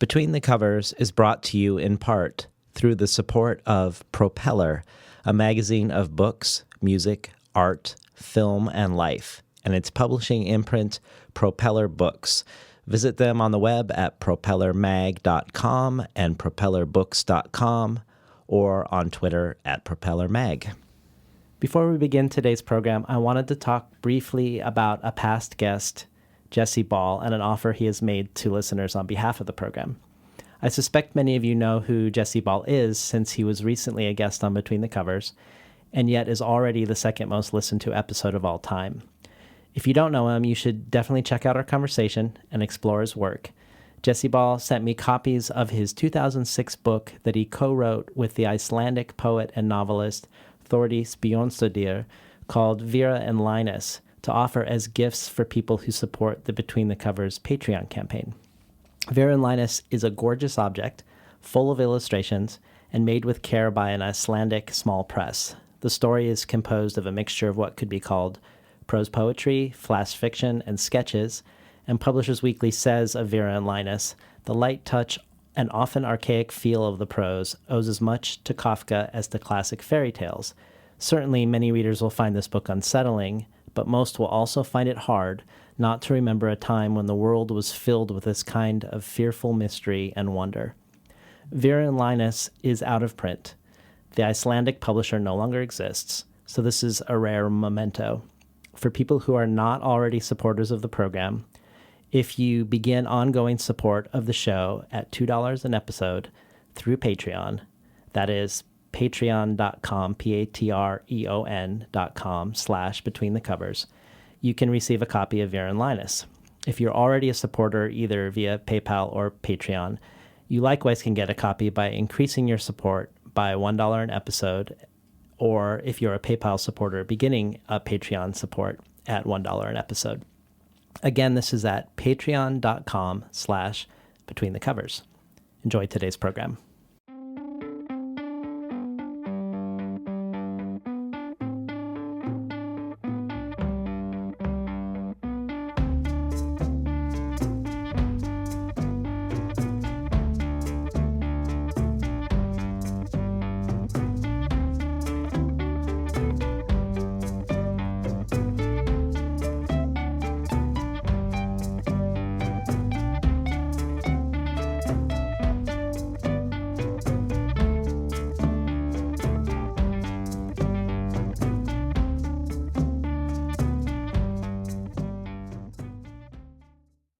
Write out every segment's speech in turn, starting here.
Between the Covers is brought to you in part through the support of Propeller, a magazine of books, music, art, film, and life, and its publishing imprint, Propeller Books. Visit them on the web at propellermag.com and propellerbooks.com or on Twitter at propellermag. Before we begin today's program, I wanted to talk briefly about a past guest, Jesse Ball, and an offer he has made to listeners on behalf of the program. I suspect many of you know who Jesse Ball is, since he was recently a guest on Between the Covers, and yet is already the second most listened to episode of all time. If you don't know him, you should definitely check out our conversation and explore his work. Jesse Ball sent me copies of his 2006 book that he co-wrote with the Icelandic poet and novelist Þórdís Björnsdóttir, called Vera and Linus, to offer as gifts for people who support the Between the Covers Patreon campaign. Vera and Linus is a gorgeous object, full of illustrations, and made with care by an Icelandic small press. The story is composed of a mixture of what could be called prose poetry, flash fiction, and sketches, and Publishers Weekly says of Vera and Linus, the light touch and often archaic feel of the prose owes as much to Kafka as to classic fairy tales. Certainly, many readers will find this book unsettling, but most will also find it hard not to remember a time when the world was filled with this kind of fearful mystery and wonder. Vera and Linus is out of print. The Icelandic publisher no longer exists, so this is a rare memento. For people who are not already supporters of the program, if you begin ongoing support of the show at $2 an episode through Patreon, that is patreon.com, patreon.com/betweenthecovers, you can receive a copy of Vera and Linus. If you're already a supporter either via PayPal or Patreon, you likewise can get a copy by increasing your support by $1 an episode, or if you're a PayPal supporter, beginning a Patreon support at $1 an episode. Again, this is at patreon.com/betweenthecovers. Enjoy today's program.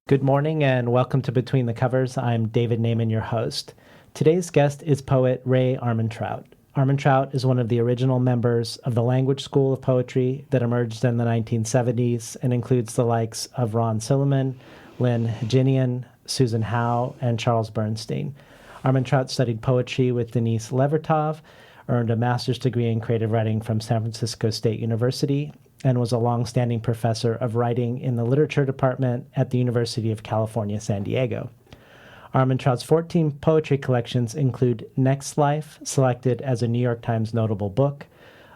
Good morning and welcome to Between the Covers. I'm David Naiman, your host. Today's guest is poet Ray Armantrout. Armantrout is one of the original members of the language school of poetry that emerged in the 1970s and includes the likes of Ron Silliman, Lynn Haginian, Susan Howe, and Charles Bernstein. Armantrout studied poetry with Denise Levertov, earned a master's degree in creative writing from San Francisco State University, and was a long-standing professor of writing in the literature department at the University of California, San Diego. Armantrout's 14 poetry collections include Next Life, selected as a New York Times notable book,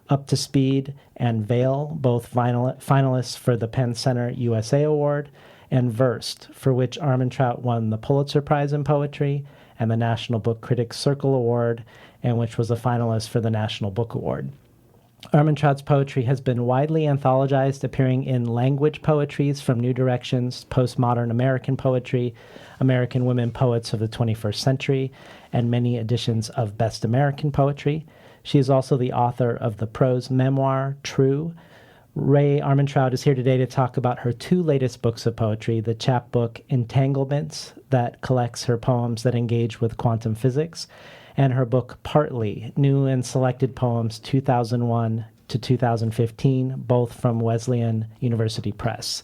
Up to Speed, and Veil, both finalists for the Penn Center USA Award, and Versed, for which Armantrout won the Pulitzer Prize in Poetry and the National Book Critics Circle Award, and which was a finalist for the National Book Award. Armantrout's poetry has been widely anthologized, appearing in Language Poetries from New Directions, Postmodern American Poetry, American Women Poets of the 21st Century, and many editions of Best American Poetry. She is also the author of the prose memoir, True. Ray Armantrout is here today to talk about her two latest books of poetry, the chapbook Entanglements, that collects her poems that engage with quantum physics, and her book Partly, New and Selected Poems 2001 to 2015, both from Wesleyan University Press.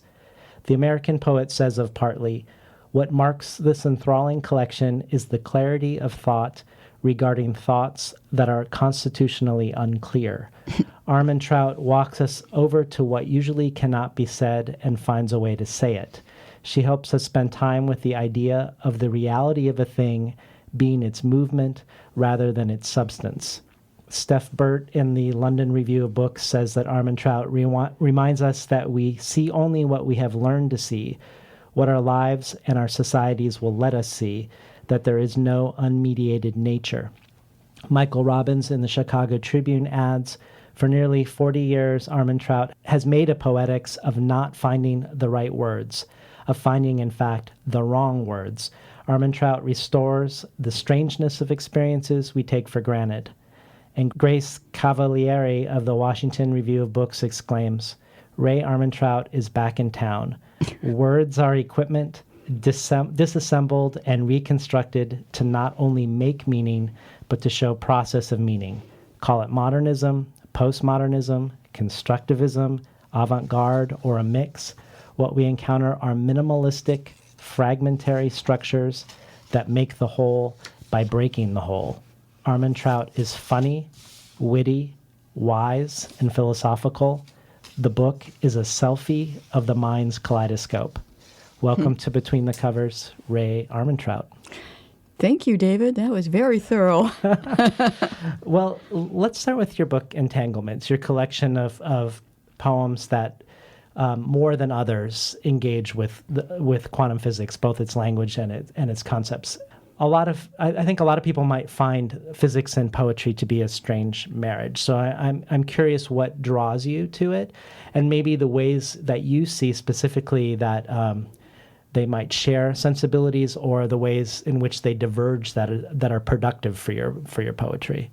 The American poet says of Partly, "What marks this enthralling collection is the clarity of thought regarding thoughts that are constitutionally unclear. Armantrout walks us over to what usually cannot be said and finds a way to say it. She helps us spend time with the idea of the reality of a thing being its movement rather than its substance." Steph Burt in the London Review of Books says that Armantrout reminds us that we see only what we have learned to see, what our lives and our societies will let us see, that there is no unmediated nature. Michael Robbins in the Chicago Tribune adds, for nearly 40 years, Armantrout has made a poetics of not finding the right words, of finding, in fact, the wrong words. Armantrout restores the strangeness of experiences we take for granted. And Grace Cavalieri of the Washington Review of Books exclaims, Ray Armantrout is back in town. Words are equipment, disassembled and reconstructed to not only make meaning, but to show process of meaning. Call it modernism, postmodernism, constructivism, avant-garde, or a mix. What we encounter are minimalistic, fragmentary structures that make the whole by breaking the whole. Armantrout is funny, witty, wise, and philosophical. The book is a selfie of the mind's kaleidoscope. Welcome to Between the Covers, Ray Armantrout. Thank you, David. That was very thorough. Well, let's start with your book, Entanglements, your collection of poems that more than others engage with quantum physics, both its language and its concepts. I think a lot of people might find physics and poetry to be a strange marriage. So I'm curious what draws you to it, and maybe the ways that you see specifically that they might share sensibilities, or the ways in which they diverge that are productive for your poetry.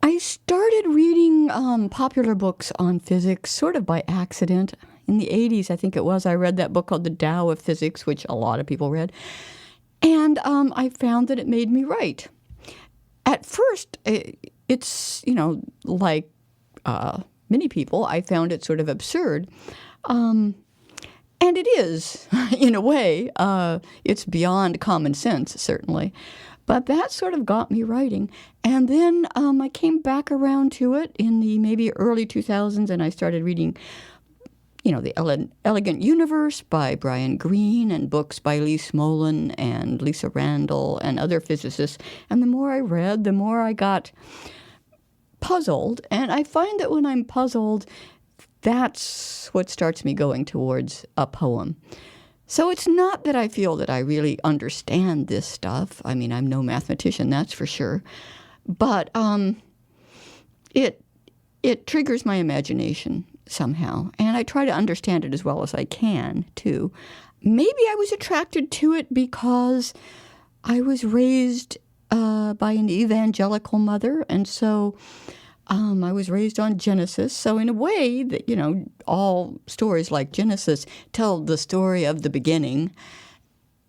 I started reading popular books on physics sort of by accident. In the 80s, I think it was, I read that book called The Tao of Physics, which a lot of people read. And I found that it made me write. At first, it's, like many people, I found it sort of absurd. And it is, in a way. It's beyond common sense, certainly. But that sort of got me writing. And then I came back around to it in the maybe early 2000s, and I started reading The Elegant Universe by Brian Greene, and books by Lee Smolin and Lisa Randall and other physicists. And the more I read, the more I got puzzled. And I find that when I'm puzzled, that's what starts me going towards a poem. So it's not that I feel that I really understand this stuff. I mean, I'm no mathematician, that's for sure. But it triggers my imagination somehow, and I try to understand it as well as I can, too. Maybe I was attracted to it because I was raised by an evangelical mother, and so I was raised on Genesis. So in a way, that all stories like Genesis tell the story of the beginning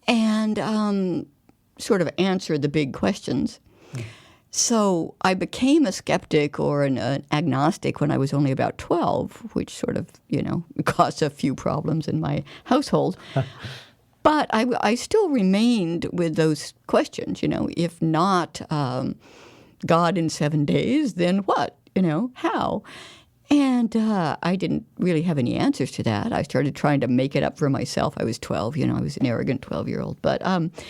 and sort of answer the big questions. So I became a skeptic or an agnostic when I was only about 12, which sort of, caused a few problems in my household. But I still remained with those questions, if not God in 7 days, then what? How? And I didn't really have any answers to that. I started trying to make it up for myself. I was 12, I was an arrogant 12-year-old. But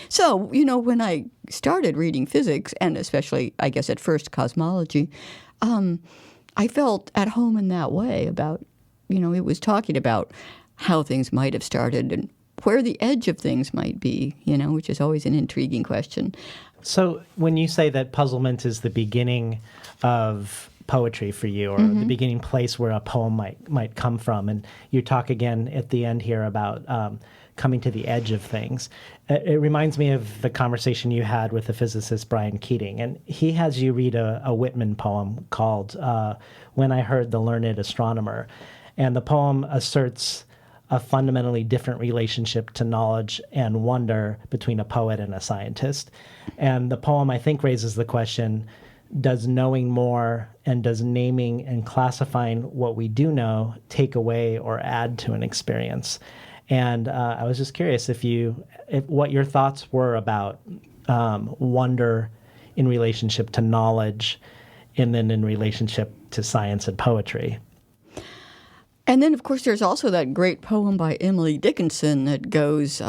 so, when I started reading physics, and especially, I guess, at first cosmology, I felt at home in that way about, it was talking about how things might have started and where the edge of things might be, which is always an intriguing question. So when you say that puzzlement is the beginning of poetry for you, or the beginning place where a poem might come from, and you talk again at the end here about coming to the edge of things, it reminds me of the conversation you had with the physicist Brian Keating, and he has you read a Whitman poem called When I Heard the Learned Astronomer, and the poem asserts a fundamentally different relationship to knowledge and wonder between a poet and a scientist. And the poem, I think, raises the question, does knowing more and does naming and classifying what we do know take away or add to an experience? And I was just curious if what your thoughts were about wonder in relationship to knowledge, and then in relationship to science and poetry. And then, of course, there's also that great poem by Emily Dickinson that goes,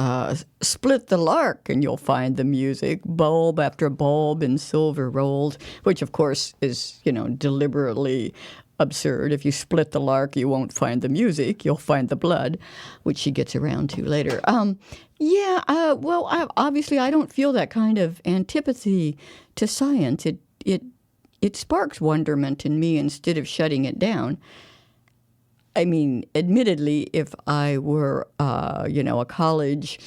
split the lark and you'll find the music, bulb after bulb in silver rolled, which, of course, is, deliberately absurd. If you split the lark, you won't find the music, you'll find the blood, which she gets around to later. Yeah, obviously I don't feel that kind of antipathy to science. It sparks wonderment in me instead of shutting it down. I mean, admittedly, if I were, a college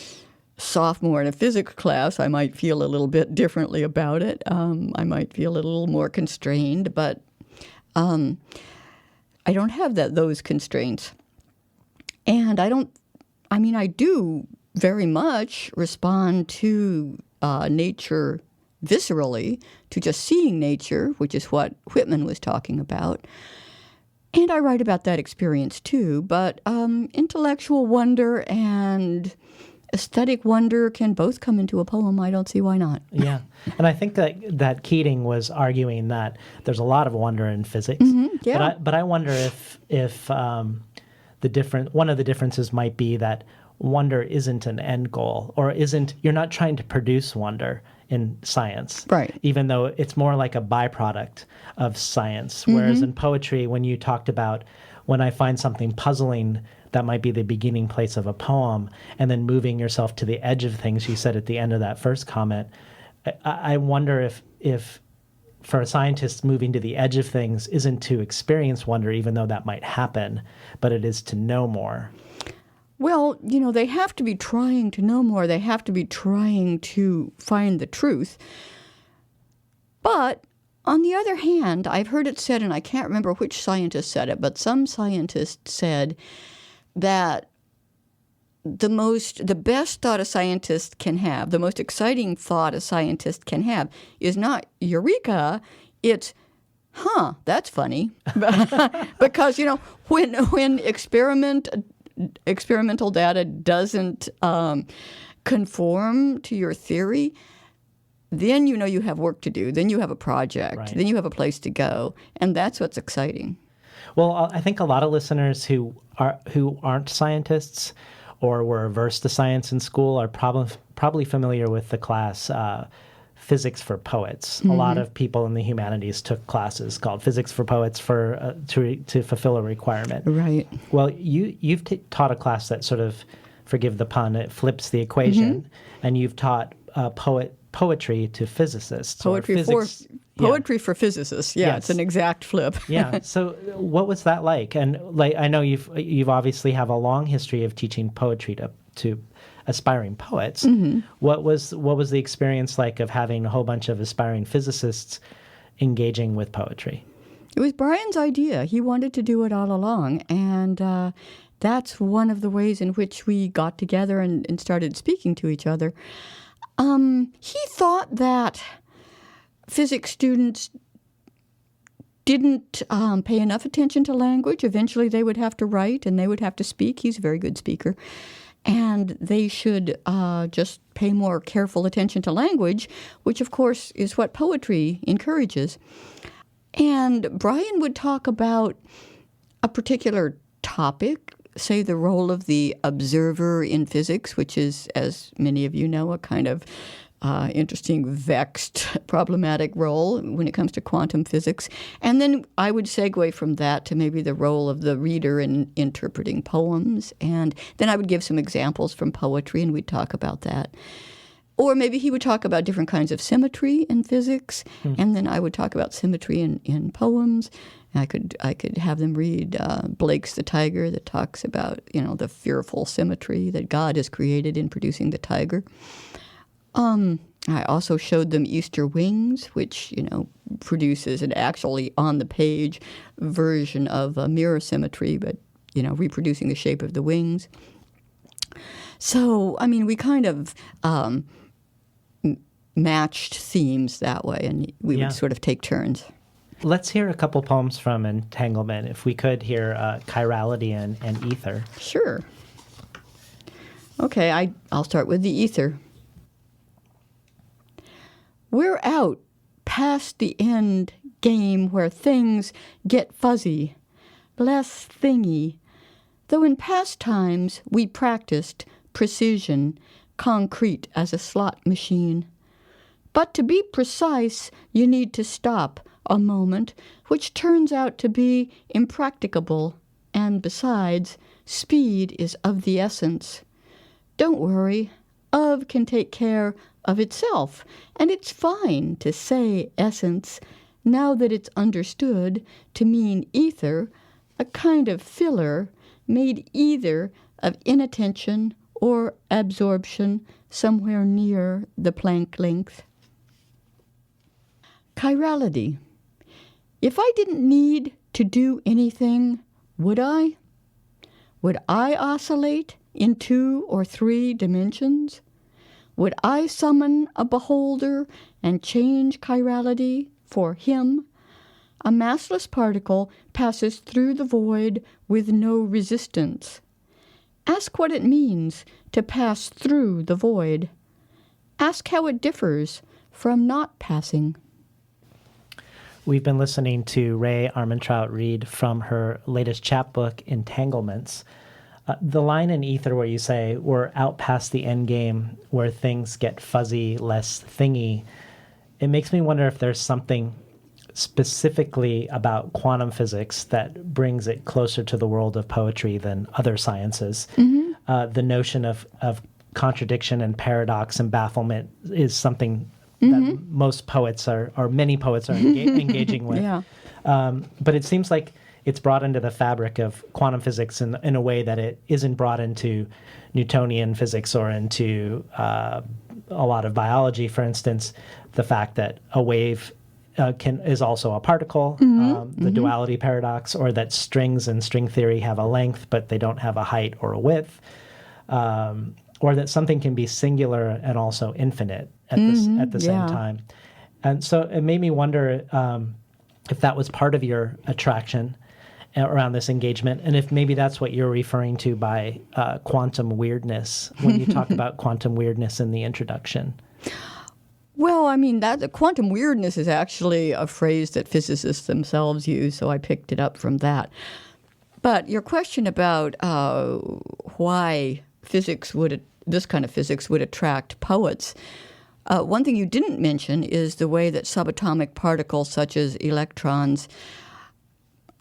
sophomore in a physics class, I might feel a little bit differently about it. I might feel a little more constrained, but I don't have those constraints. And I do very much respond to nature viscerally, to just seeing nature, which is what Whitman was talking about. And I write about that experience too, but intellectual wonder and aesthetic wonder can both come into a poem. I don't see why not. Yeah. And I think that Keating was arguing that there's a lot of wonder in physics. Yeah. But I wonder if one of the differences might be that wonder isn't an end goal, or you're not trying to produce wonder in science. Right. Even though it's more like a byproduct of science. Whereas in poetry, when you talked about when I find something puzzling, that might be the beginning place of a poem, and then moving yourself to the edge of things, you said at the end of that first comment. I wonder if for a scientist, moving to the edge of things isn't to experience wonder, even though that might happen, but it is to know more. Well, they have to be trying to know more. They have to be trying to find the truth. But on the other hand, I've heard it said, and I can't remember which scientist said it, but some scientist said that the best thought a scientist can have, the most exciting thought a scientist can have, is not eureka, it's, that's funny. Because, when experimental data doesn't conform to your theory, then you have work to do. Then you have a project. Right. Then you have a place to go. And that's what's exciting. Well, I think a lot of listeners who aren't scientists or were averse to science in school are probably familiar with the class Physics for Poets. A lot of people in the humanities took classes called Physics for Poets to fulfill a requirement. Right. Well, you've taught a class that sort of, forgive the pun, it flips the equation, and you've taught poetry to physicists. Poetry for physicists. Yeah, Yes. It's an exact flip. Yeah. So what was that like? And I know you've obviously have a long history of teaching poetry to aspiring poets. What was the experience like of having a whole bunch of aspiring physicists engaging with poetry? It was Brian's idea. He wanted to do it all along. And that's one of the ways in which we got together and started speaking to each other. He thought that physics students didn't pay enough attention to language. Eventually they would have to write and they would have to speak. He's a very good speaker. And they should just pay more careful attention to language, which, of course, is what poetry encourages. And Brian would talk about a particular topic, say the role of the observer in physics, which is, as many of you know, a kind of interesting, vexed, problematic role when it comes to quantum physics. And then I would segue from that to maybe the role of the reader in interpreting poems. And then I would give some examples from poetry, and we'd talk about that. Or maybe he would talk about different kinds of symmetry in physics, and then I would talk about symmetry in poems. I could have them read Blake's The Tiger, that talks about the fearful symmetry that God has created in producing the tiger. I also showed them Easter Wings, which produces an actually on the page version of a mirror symmetry, but reproducing the shape of the wings. So we kind of matched themes that way, and we would sort of take turns. Let's hear a couple poems from Entanglement. If we could hear Chirality and Ether. Sure. Okay, I'll start with the ether. We're out past the end game where things get fuzzy, less thingy, though in past times we practiced precision, concrete as a slot machine. But to be precise, you need to stop a moment, which turns out to be impracticable, and besides, speed is of the essence. Don't worry, of can take care of itself. And it's fine to say essence now that it's understood to mean ether, a kind of filler made either of inattention or absorption somewhere near the Planck length. Chirality. If I didn't need to do anything, would I? Would I oscillate in 2 or 3 dimensions? Would I summon a beholder and change chirality for him? A massless particle passes through the void with no resistance. Ask what it means to pass through the void. Ask how it differs from not passing. We've been listening to Ray Armantrout read from her latest chapbook, Entanglements. The line in Ether where you say, we're out past the end game, where things get fuzzy, less thingy, it makes me wonder if there's something specifically about quantum physics that brings it closer to the world of poetry than other sciences. The notion of contradiction and paradox and bafflement is something that most poets or many poets are engaging with. Yeah. But it seems like it's brought into the fabric of quantum physics in a way that it isn't brought into Newtonian physics or into a lot of biology. For instance, the fact that a wave is also a particle, the duality paradox, or that strings and string theory have a length, but they don't have a height or a width, or that something can be singular and also infinite at the same time. And so it made me wonder if that was part of your attraction around this engagement, and if maybe that's what you're referring to by quantum weirdness when you talk about quantum weirdness in the introduction. Well, I mean, that quantum weirdness is actually a phrase that physicists themselves use, so I picked it up from that. But your question about why this kind of physics would attract poets, one thing you didn't mention is the way that subatomic particles such as electrons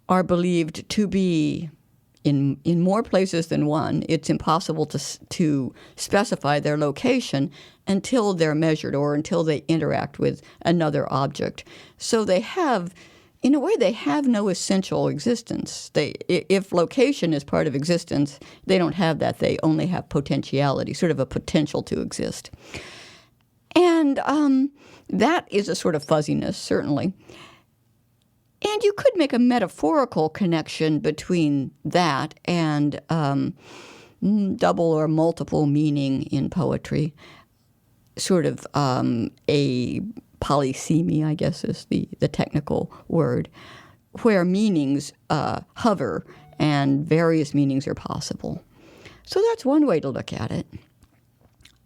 are believed to be in more places than one. It's impossible to specify their location until they're measured or until they interact with another object. So they have, in a way, they have no essential existence. If location is part of existence, they don't have that. They only have potentiality, sort of a potential to exist. And that is a sort of fuzziness, certainly. And you could make a metaphorical connection between that and double or multiple meaning in poetry, sort of a polysemy, I guess is the technical word, where meanings hover and various meanings are possible. So that's one way to look at it.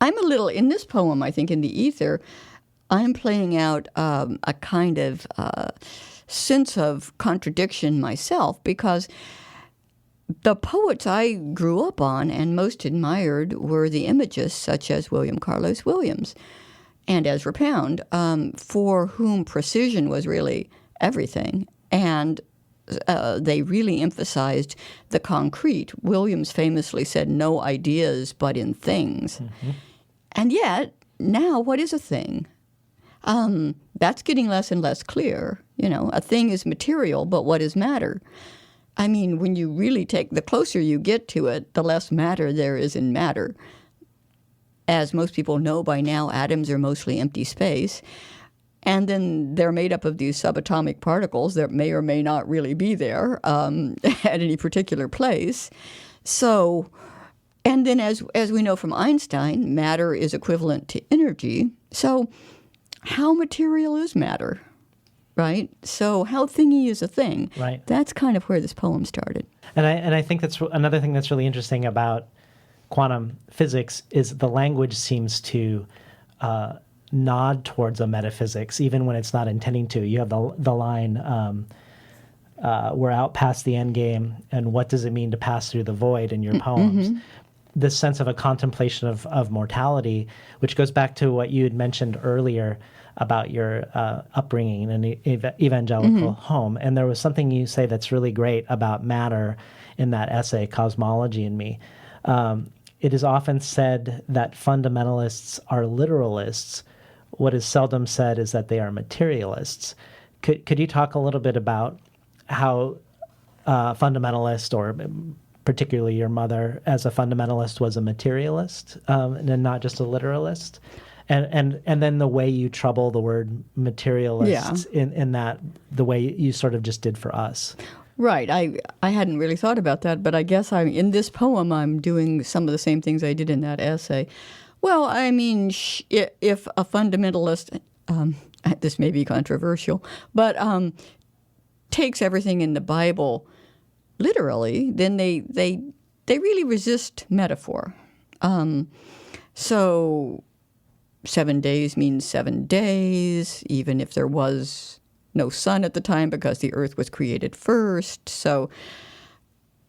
I'm a little, in this poem, I think, in the Ether, I'm playing out a kind of sense of contradiction myself, because the poets I grew up on and most admired were the imagists such as William Carlos Williams and Ezra Pound, for whom precision was really everything. And they really emphasized the concrete. Williams famously said, "No ideas, but in things." Mm-hmm. And yet, now, what is a thing? That's getting less and less clear. You know, a thing is material, but what is matter? I mean, when you really the closer you get to it, the less matter there is in matter. As most people know by now, atoms are mostly empty space. And then they're made up of these subatomic particles that may or may not really be there at any particular place. So, and then as we know from Einstein, matter is equivalent to energy. So how material is matter, right? So how thingy is a thing? Right. That's kind of where this poem started. And I think that's another thing that's really interesting about quantum physics is the language seems to nod towards a metaphysics, even when it's not intending to. You have the line, we're out past the end game, and what does it mean to pass through the void in your poems? Mm-hmm. This sense of a contemplation of mortality, which goes back to what you had mentioned earlier about your upbringing in an evangelical home. And there was something you say that's really great about matter in that essay, Cosmology and Me. it is often said that fundamentalists are literalists. What is seldom said is that they are materialists. Could you talk a little bit about how fundamentalist, or particularly your mother as a fundamentalist, was a materialist and not just a literalist? And then the way you trouble the word materialist in that, the way you sort of just did for us. Right. I hadn't really thought about that, but I guess in this poem I'm doing some of the same things I did in that essay. Well, I mean, if a fundamentalist, this may be controversial, but takes everything in the Bible literally, then they really resist metaphor. So 7 days means 7 days, even if there was no sun at the time because the earth was created first. So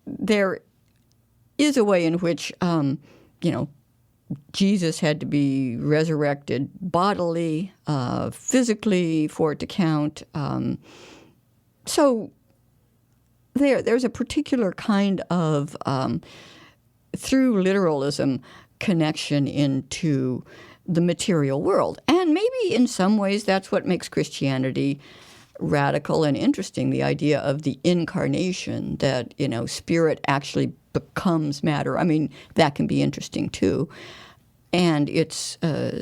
there is a way in which, Jesus had to be resurrected bodily, physically, for it to count. So there's a particular kind of, through literalism, connection into the material world. And maybe in some ways that's what makes Christianity radical and interesting, the idea of the incarnation, that, spirit actually becomes matter. I mean, that can be interesting too. And it's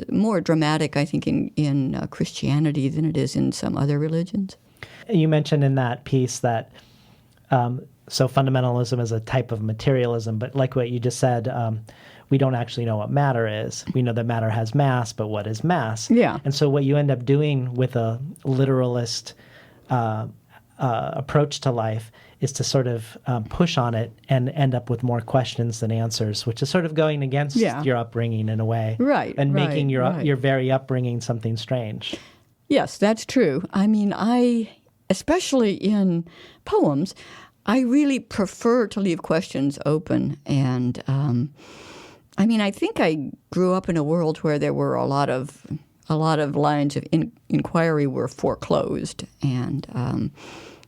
more dramatic, I think, in Christianity than it is in some other religions. You mentioned in that piece that so fundamentalism is a type of materialism, but like what you just said, we don't actually know what matter is. We know that matter has mass, but what is mass? Yeah. And so what you end up doing with a literalist approach to life is to sort of push on it and end up with more questions than answers, which is sort of going against your upbringing in a way. Right. And making your very upbringing something strange. Yes, that's true. I mean, especially in poems, I really prefer to leave questions open. And I think I grew up in a world where there were a lot of lines of inquiry were foreclosed, and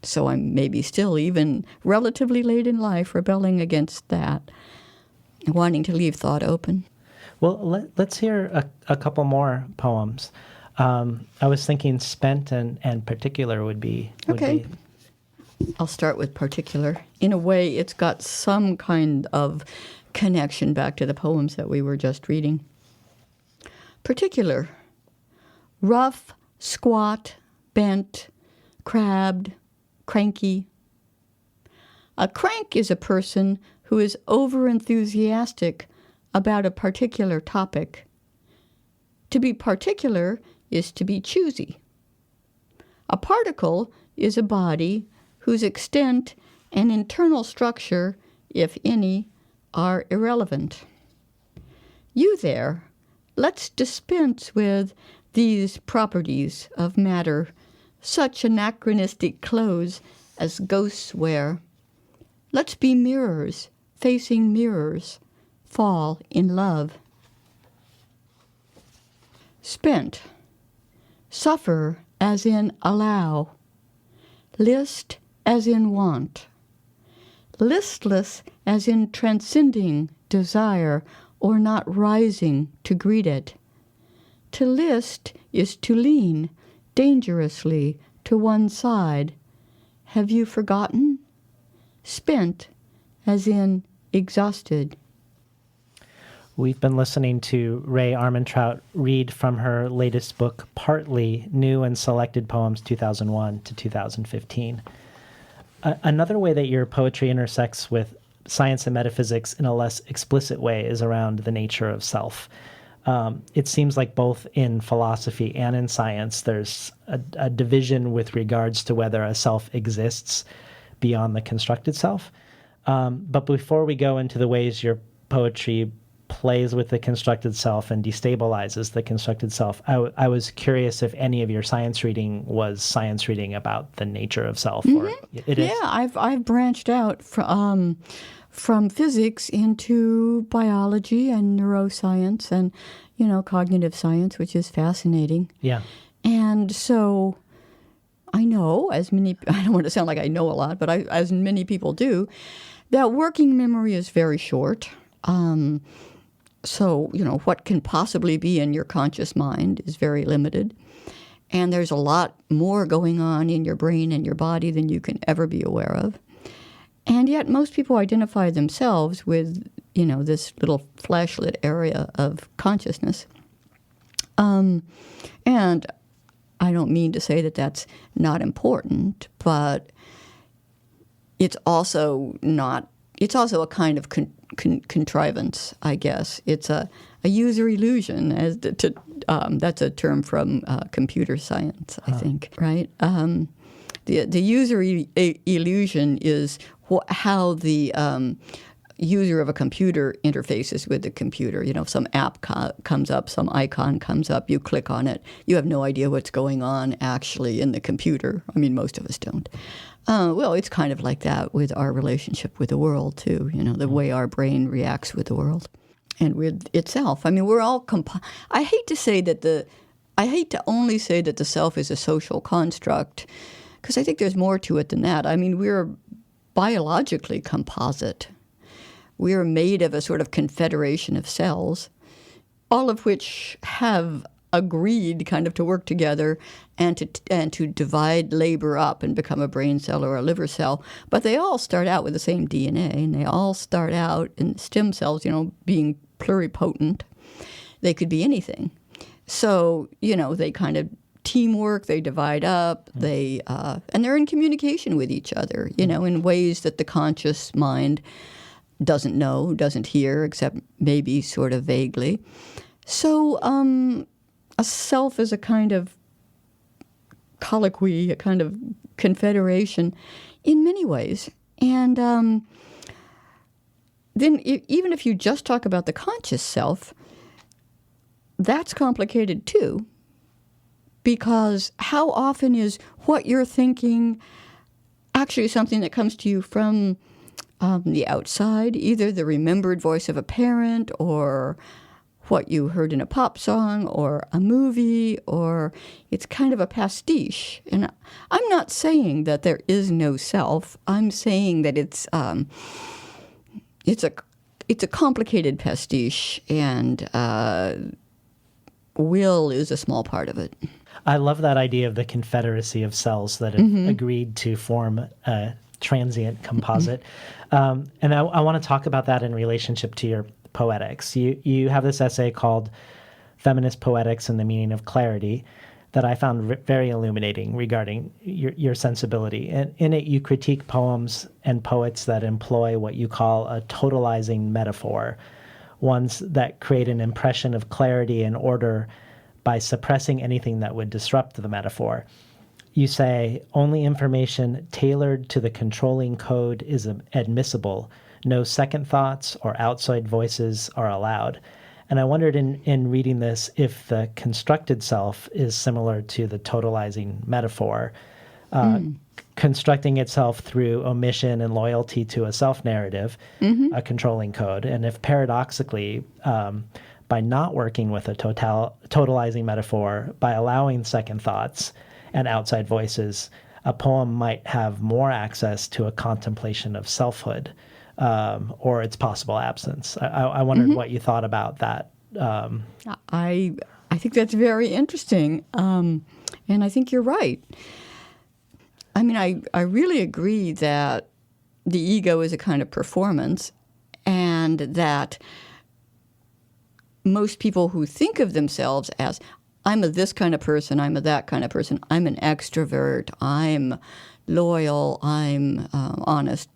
so I'm maybe still, even relatively late in life, rebelling against that, wanting to leave thought open. Well, let's hear a couple more poems. I was thinking Spent and Particular would be. Okay. I'll start with Particular. In a way, it's got some kind of connection back to the poems that we were just reading. Particular. Rough, squat, bent, crabbed, cranky. A crank is a person who is over-enthusiastic about a particular topic. To be particular is to be choosy. A particle is a body whose extent and internal structure, if any, are irrelevant. You there, let's dispense with these properties of matter, such anachronistic clothes as ghosts wear. Let's be mirrors, facing mirrors, fall in love. Spent. Suffer as in allow. List as in want. Listless as in transcending desire or not rising to greet it. To list is to lean dangerously to one side. Have you forgotten? Spent as in exhausted. We've been listening to Ray Armantrout read from her latest book, Partly, New and Selected Poems 2001 to 2015. Another way that your poetry intersects with science and metaphysics in a less explicit way is around the nature of self. It seems like both in philosophy and in science, there's a division with regards to whether a self exists beyond the constructed self. But before we go into the ways your poetry plays with the constructed self and destabilizes the constructed self, I was curious if any of your science reading was science reading about the nature of self. Mm-hmm. Or it is? Yeah, I've branched out from physics into biology and neuroscience and, cognitive science, which is fascinating. Yeah. And so I know, I don't want to sound like I know a lot, but as many people do, that working memory is very short. So, what can possibly be in your conscious mind is very limited. And there's a lot more going on in your brain and your body than you can ever be aware of. And yet most people identify themselves with, this little flashlit area of consciousness. And I don't mean to say that that's not important, but it's also a kind of contrivance, I guess. It's a user illusion, that's a term from computer science, I think, right? The user illusion is how the user of a computer interfaces with the computer. Some app comes up, some icon comes up, you click on it. You have no idea what's going on actually in the computer. I mean, most of us don't. Well, it's kind of like that with our relationship with the world, too, the way our brain reacts with the world and with itself. I mean, we're all I hate to only say that the self is a social construct, because I think there's more to it than that. I mean, we're biologically composite. We are made of a sort of confederation of cells, all of which have agreed kind of to work together and to divide labor up and become a brain cell or a liver cell. But they all start out with the same DNA, and they all start out in stem cells, being pluripotent. They could be anything. So, they kind of teamwork, they divide up, and they're in communication with each other, in ways that the conscious mind doesn't know, doesn't hear, except maybe sort of vaguely. So a self is a kind of colloquy, a kind of confederation in many ways. And then even if you just talk about the conscious self, that's complicated too, because how often is what you're thinking actually something that comes to you from the outside, either the remembered voice of a parent or what you heard in a pop song or a movie, or it's kind of a pastiche. And I'm not saying that there is no self. I'm saying that it's a complicated pastiche, and will is a small part of it. I love that idea of the confederacy of cells that have agreed to form a transient composite. And I want to talk about that in relationship to your poetics. You have this essay called Feminist Poetics and the Meaning of Clarity that I found very illuminating regarding your sensibility. And in it, you critique poems and poets that employ what you call a totalizing metaphor, ones that create an impression of clarity and order by suppressing anything that would disrupt the metaphor. You say, only information tailored to the controlling code is admissible. No second thoughts or outside voices are allowed. And I wondered in reading this if the constructed self is similar to the totalizing metaphor, constructing itself through omission and loyalty to a self-narrative, a controlling code. And if paradoxically, by not working with a totalizing metaphor, by allowing second thoughts and outside voices, a poem might have more access to a contemplation of selfhood, or its possible absence. I wondered what you thought about that. I think that's very interesting, and I think you're right. I mean, I really agree that the ego is a kind of performance, and that most people who think of themselves as, I'm a this kind of person, I'm a that kind of person, I'm an extrovert, I'm loyal, I'm honest.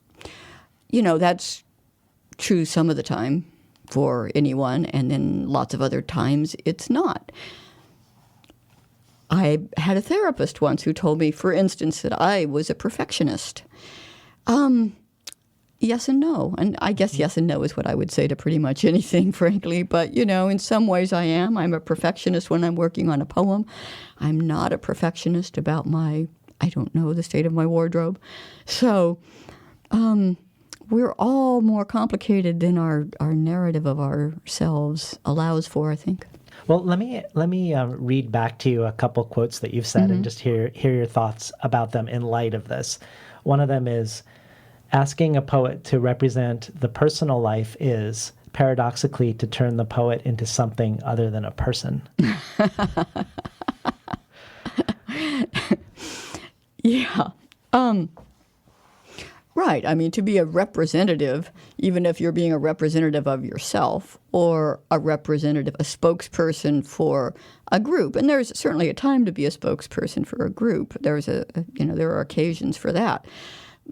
That's true some of the time for anyone, and then lots of other times it's not. I had a therapist once who told me, for instance, that I was a perfectionist. Yes and no. And I guess yes and no is what I would say to pretty much anything, frankly. But, in some ways I am. I'm a perfectionist when I'm working on a poem. I'm not a perfectionist about the state of my wardrobe. So we're all more complicated than our narrative of ourselves allows for, I think. Well, let me read back to you a couple quotes that you've said and just hear your thoughts about them in light of this. One of them is, asking a poet to represent the personal life is, paradoxically to turn the poet into something other than a person? Yeah. Right. I mean, to be a representative, even if you're being a representative of yourself or a spokesperson for a group, and there's certainly a time to be a spokesperson for a group. There are occasions for that.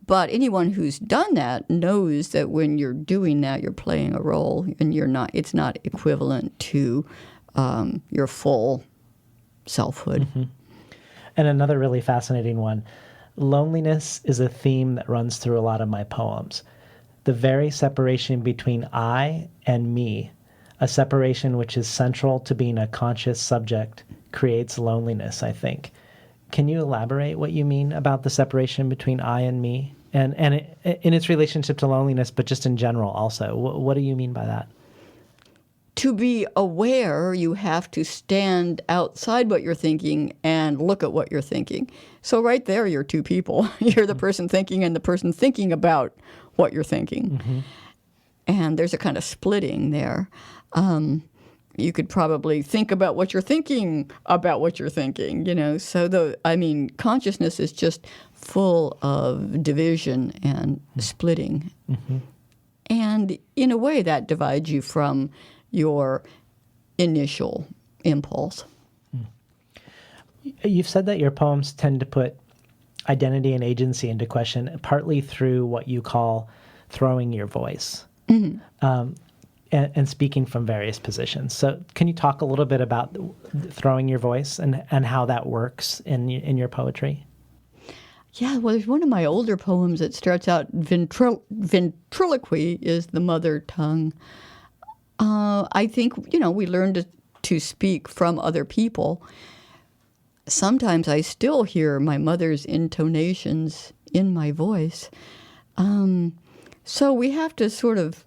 But anyone who's done that knows that when you're doing that, you're playing a role, and it's not equivalent to your full selfhood. Mm-hmm. And another really fascinating one. Loneliness is a theme that runs through a lot of my poems. The very separation between I and me, a separation which is central to being a conscious subject, creates loneliness, I think. Can you elaborate what you mean about the separation between I and me? And in its relationship to loneliness, but just in general also. What do you mean by that? To be aware, you have to stand outside what you're thinking and look at what you're thinking. So right there, you're two people. You're the person thinking and the person thinking about what you're thinking. Mm-hmm. And there's a kind of splitting there. You could probably think about what you're thinking about what you're thinking, So consciousness is just full of division and splitting. Mm-hmm. And in a way, that divides you from your initial impulse. You've said that your poems tend to put identity and agency into question, partly through what you call throwing your voice, and speaking from various positions. So can you talk a little bit about throwing your voice and how that works in your poetry? Yeah, well, there's one of my older poems that starts out, ventriloquy is the mother tongue. I think, we learn to speak from other people. Sometimes I still hear my mother's intonations in my voice. So we have to sort of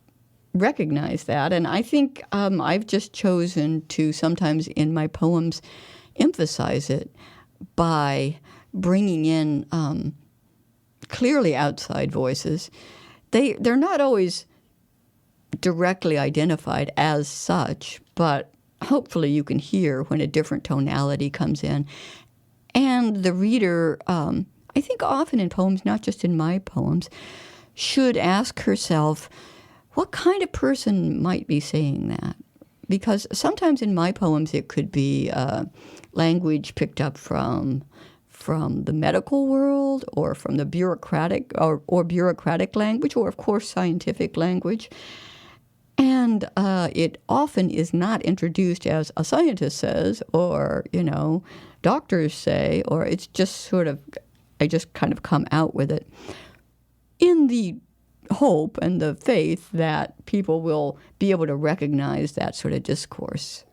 recognize that. And I think I've just chosen to sometimes in my poems emphasize it by bringing in clearly outside voices. They're not always directly identified as such, but hopefully you can hear when a different tonality comes in. And the reader, I think often in poems, not just in my poems, should ask herself, what kind of person might be saying that? Because sometimes in my poems it could be language picked up from the medical world or from the bureaucratic or bureaucratic language or, of course, scientific language. And it often is not introduced as a scientist says or, doctors say, or it's just I just kind of come out with it in the hope and the faith that people will be able to recognize that sort of discourse.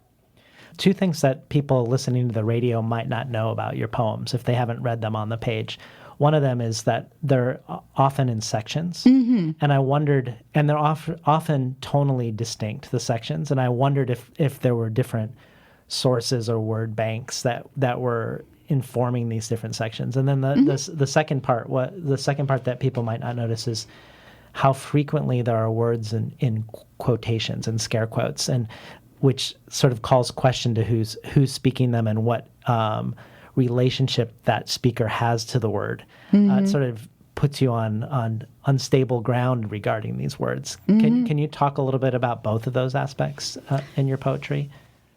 Two things that people listening to the radio might not know about your poems if they haven't read them on the page. One of them is that they're often in sections, mm-hmm. and I wondered, and they're often tonally distinct, the sections, and I wondered if there were different sources or word banks that were informing these different sections. And then the second part that people might not notice is how frequently there are words in quotations and scare quotes, and which sort of calls question to who's speaking them and what relationship that speaker has to the word. Mm-hmm. It sort of puts you on unstable ground regarding these words. Mm-hmm. Can you talk a little bit about both of those aspects in your poetry?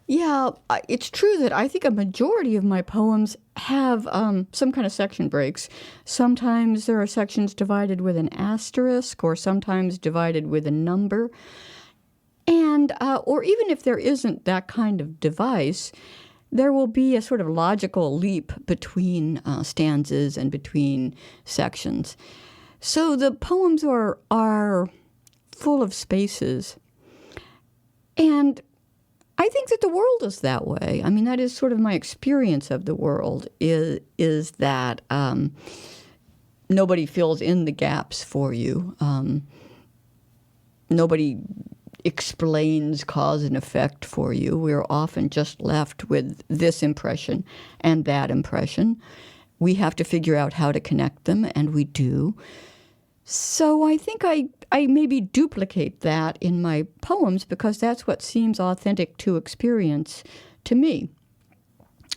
Yeah, it's true that I think a majority of my poems have some kind of section breaks. Sometimes there are sections divided with an asterisk or sometimes divided with a number. And or even if there isn't that kind of device, there will be a sort of logical leap between stanzas and between sections. So the poems are full of spaces. And I think that the world is that way. I mean, that is sort of my experience of the world, is that nobody fills in the gaps for you. Nobody explains cause and effect for you. We're often just left with this impression and that impression. We have to figure out how to connect them, and we do. So I think I maybe duplicate that in my poems because that's what seems authentic to experience to me.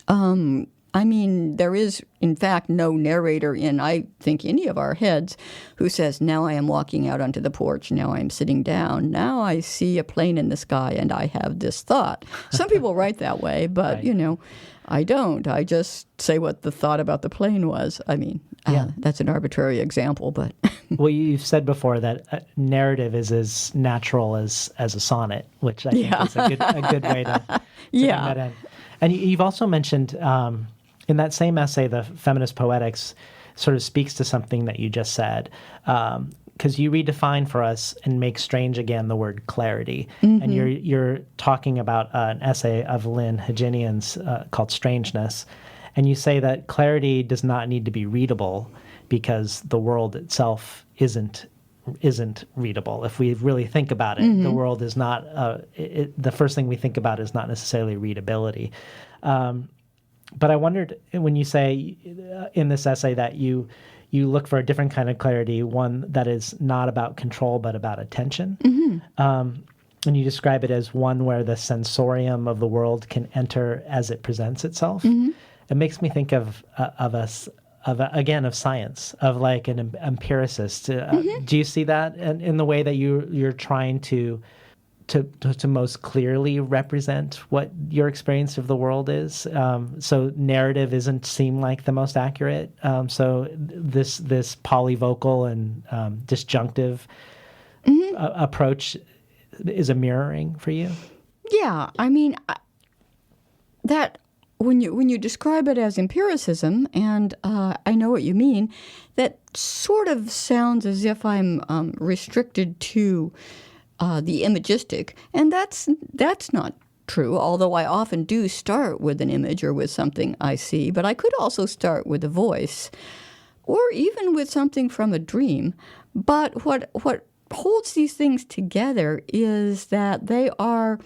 I mean, there is, in fact, no narrator in, I think, any of our heads who says, now I am walking out onto the porch, now I am sitting down, now I see a plane in the sky and I have this thought. Some people write that way, but, Right. I don't. I just say what the thought about the plane was. I mean, that's an arbitrary example, but... Well, you've said before that narrative is as natural as a sonnet, which I think is a good way to bring that in. And you've also mentioned in that same essay, the feminist poetics sort of speaks to something that you just said, because you redefine for us and make strange again the word clarity. And you're talking about an essay of Lynn Haginian's called Strangeness. And you say that clarity does not need to be readable because the world itself isn't readable. If we really think about it, the world is not, the first thing we think about is not necessarily readability. But I wondered, when you say in this essay that you look for a different kind of clarity, one that is not about control but about attention, and you describe it as one where the sensorium of the world can enter as it presents itself. It makes me think of science, of like an empiricist. Do you see that in the way that you're trying to most clearly represent what your experience of the world is? So narrative doesn't seem like the most accurate. So this polyvocal and disjunctive approach is a mirroring for you? Yeah, I mean, that when you describe it as empiricism, and I know what you mean, that sort of sounds as if I'm restricted to the imagistic, and that's not true, although I often do start with an image or with something I see, but I could also start with a voice or even with something from a dream. But what holds these things together is that they are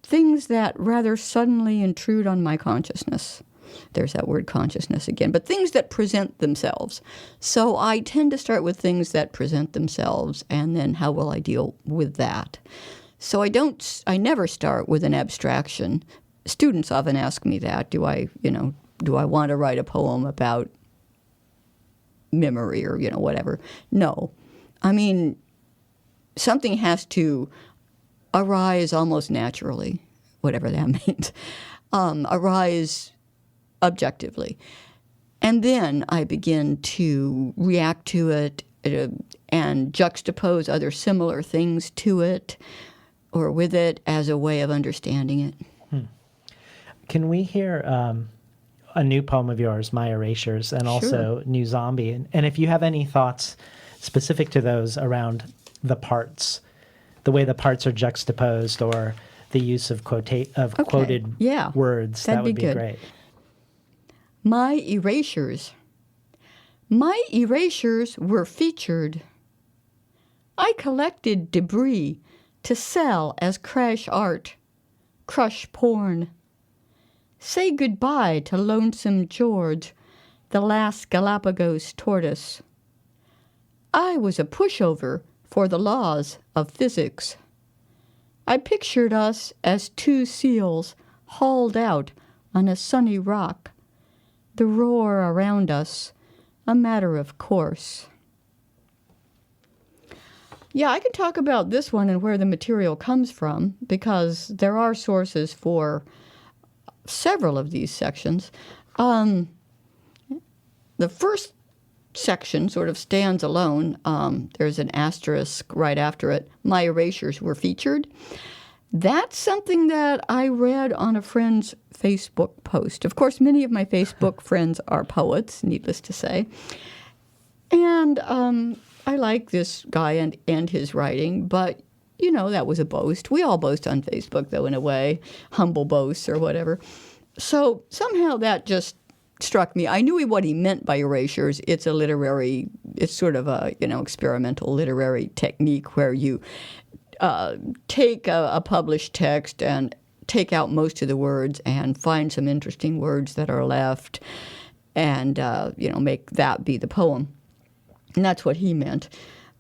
things that rather suddenly intrude on my consciousness. There's that word consciousness again, but things that present themselves. So I tend to start with things that present themselves, and then how will I deal with that? So I never start with an abstraction. Students often ask me that, do I want to write a poem about memory or, whatever? No. I mean, something has to arise almost naturally, whatever that means, arise objectively. And then I begin to react to it and juxtapose other similar things to it or with it as a way of understanding it. Can we hear a new poem of yours, My Erasures, and also New Zombie? And if you have any thoughts specific to those around the parts, the way the parts are juxtaposed, or the use of quoted words, that would be good. Great. My erasures. My erasures were featured. I collected debris to sell as crash art, crush porn. Say goodbye to Lonesome George, the last Galapagos tortoise. I was a pushover for the laws of physics. I pictured us as two seals hauled out on a sunny rock, the roar around us a matter of course. Yeah, I can talk about this one and where the material comes from, because there are sources for several of these sections. The first section sort of stands alone. There's an asterisk right after it. My erasures were featured. That's something that I read on a friend's Facebook post. Of course, many of my Facebook friends are poets, needless to say. And I like this guy and his writing, but, that was a boast. We all boast on Facebook, though, in a way, humble boasts or whatever. So somehow that just struck me. I knew what he meant by erasures. It's sort of a, experimental literary technique where you take a published text and take out most of the words and find some interesting words that are left and, make that be the poem. And that's what he meant.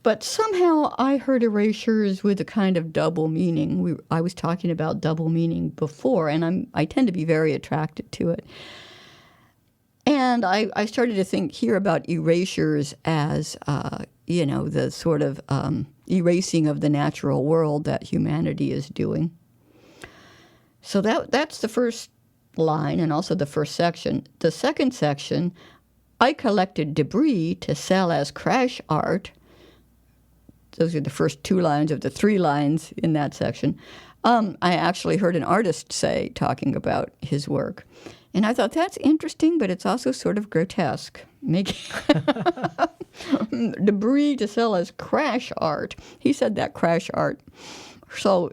But somehow I heard erasures with a kind of double meaning. I was talking about double meaning before, and I tend to be very attracted to it. And I started to think here about erasures as, the sort of erasing of the natural world that humanity is doing. So that's the first line and also the first section. The second section, I collected debris to sell as crash art. Those are the first 2 lines of the 3 lines in that section. I actually heard an artist say, talking about his work. And I thought, that's interesting, but it's also sort of grotesque. Making debris to sell as crash art. He said that, crash art. So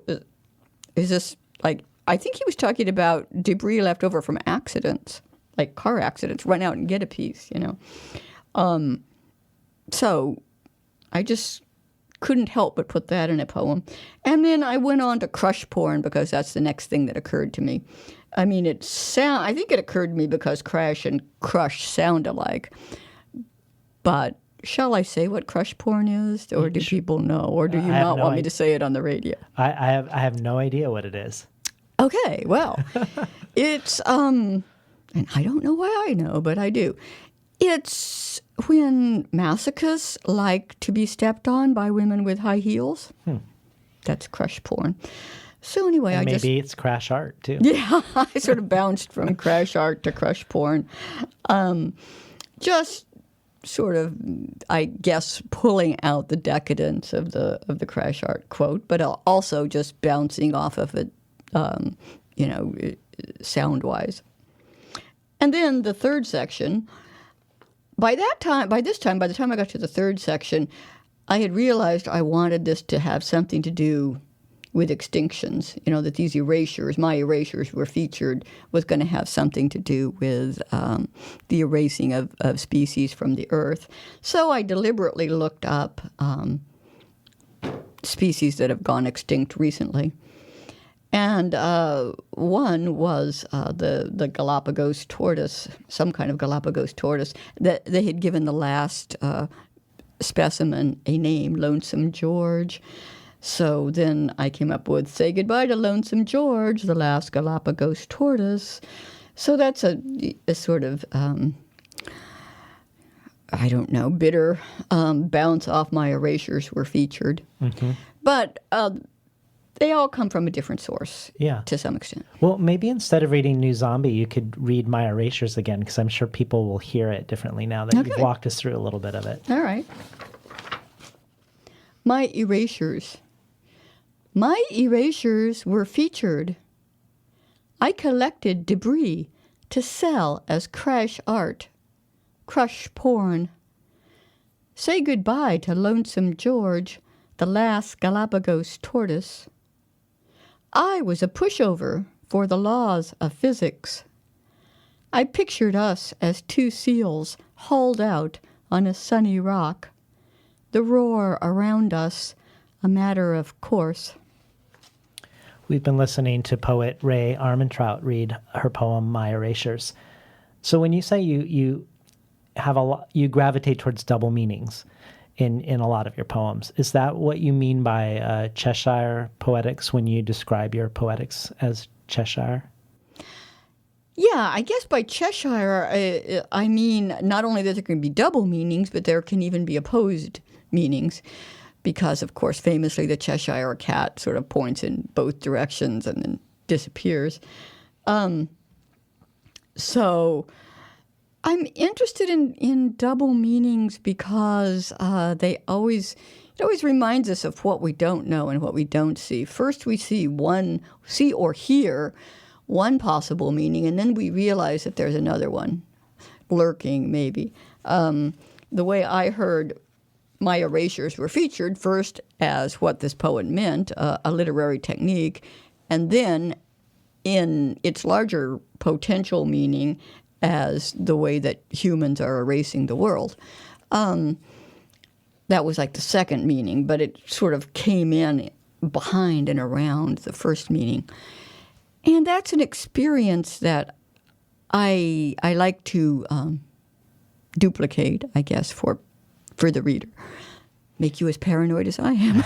is this like, I think he was talking about debris left over from accidents, like car accidents. Run out and get a piece, So I just couldn't help but put that in a poem. And then I went on to crush porn because that's the next thing that occurred to me. I mean, I think it occurred to me because crash and crush sound alike. But shall I say what crush porn is? Or do people know? Or do you not want me to say it on the radio? I have no idea what it is. Okay, well, it's, and I don't know why I know, but I do. It's when masochists like to be stepped on by women with high heels. That's crush porn. So anyway, and maybe it's crash art, too. Yeah, I sort of bounced from crash art to crush porn. Just sort of, I guess, pulling out the decadence of the crash art quote, but also just bouncing off of it, sound-wise. And then the third section, by the time I got to the third section, I had realized I wanted this to have something to do with extinctions, that these erasures, my erasures were featured, was going to have something to do with the erasing of species from the earth. So I deliberately looked up species that have gone extinct recently. And one was the Galapagos tortoise, some kind of Galapagos tortoise, that they had given the last specimen a name, Lonesome George. So then I came up with Say Goodbye to Lonesome George, the last Galapagos tortoise. So that's a sort of, bitter bounce off my erasures were featured. Mm-hmm. But they all come from a different source, to some extent. Well, maybe instead of reading New Zombie, you could read my erasures again, because I'm sure people will hear it differently now that you've walked us through a little bit of it. All right. My erasures. My erasures were featured. I collected debris to sell as crash art, crush porn. Say goodbye to Lonesome George, the last Galapagos tortoise. I was a pushover for the laws of physics. I pictured us as 2 seals hauled out on a sunny rock, the roar around us a matter of course. We've been listening to poet Ray Armantrout read her poem, My Erasures. So when you say you gravitate towards double meanings in a lot of your poems, is that what you mean by Cheshire poetics when you describe your poetics as Cheshire? Yeah, I guess by Cheshire, I mean not only that there can be double meanings, but there can even be opposed meanings. Because, of course, famously, the Cheshire cat sort of points in both directions and then disappears. So I'm interested in double meanings because it always reminds us of what we don't know and what we don't see. First, we see or hear one possible meaning, and then we realize that there's another one lurking, maybe. The way I heard my erasures were featured first as what this poet meant, a literary technique, and then in its larger potential meaning as the way that humans are erasing the world. That was like the second meaning, but it sort of came in behind and around the first meaning. And that's an experience that I like to duplicate, I guess, for the reader. make you as paranoid as I am.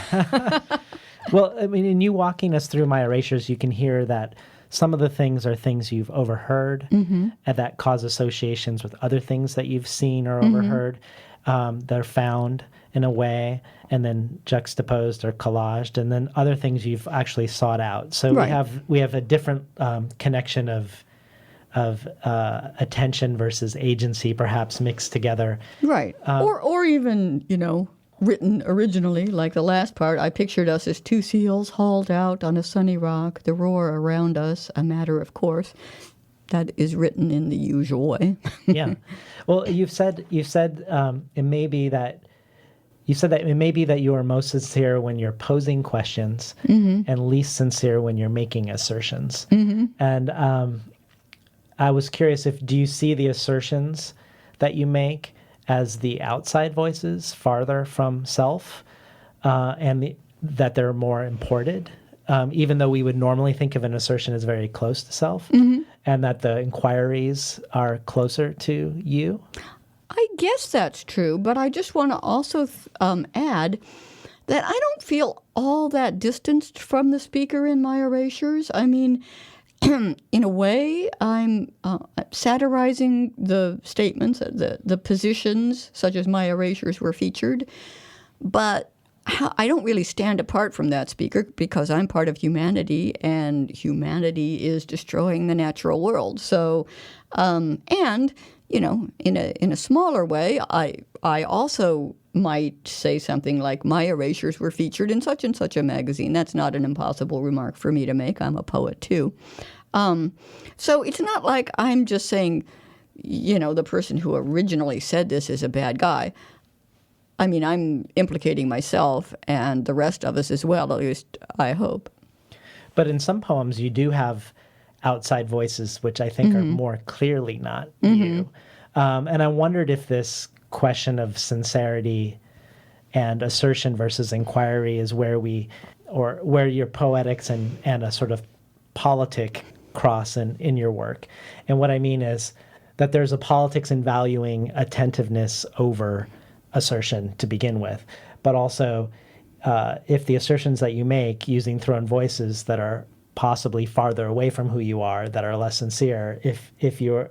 Well, I mean, in you walking us through my erasures, you can hear that some of the things are things you've overheard and that cause associations with other things that you've seen or overheard. They're found in a way and then juxtaposed or collaged, and then other things you've actually sought out. So Right. we have a different connection of attention versus agency, perhaps mixed together. Right. Or even, written originally, like the last part, I pictured us as two seals hauled out on a sunny rock, the roar around us, a matter of course. That is written in the usual way. Yeah. Well, you've said it may be that you are most sincere when you're posing questions and least sincere when you're making assertions. And I was curious, do you see the assertions that you make as the outside voices farther from self, and that they're more imported, even though we would normally think of an assertion as very close to self, and that the inquiries are closer to you? I guess that's true, but I just want to also add that I don't feel all that distanced from the speaker in my erasures. I mean, in a way, I'm satirizing the statements, the positions, such as my erasures were featured, but I don't really stand apart from that speaker because I'm part of humanity, and humanity is destroying the natural world. So, in a smaller way, I also might say something like, my erasures were featured in such and such a magazine. That's not an impossible remark for me to make. I'm a poet, too. So it's not like I'm just saying, the person who originally said this is a bad guy. I mean, I'm implicating myself and the rest of us as well, at least I hope. But in some poems, you do have outside voices, which I think are more clearly not you. And I wondered if this question of sincerity and assertion versus inquiry is where your poetics and a sort of politic cross in your work. And what I mean is that there's a politics in valuing attentiveness over assertion to begin with, but also if the assertions that you make using thrown voices that are possibly farther away from who you are, that are less sincere, if you are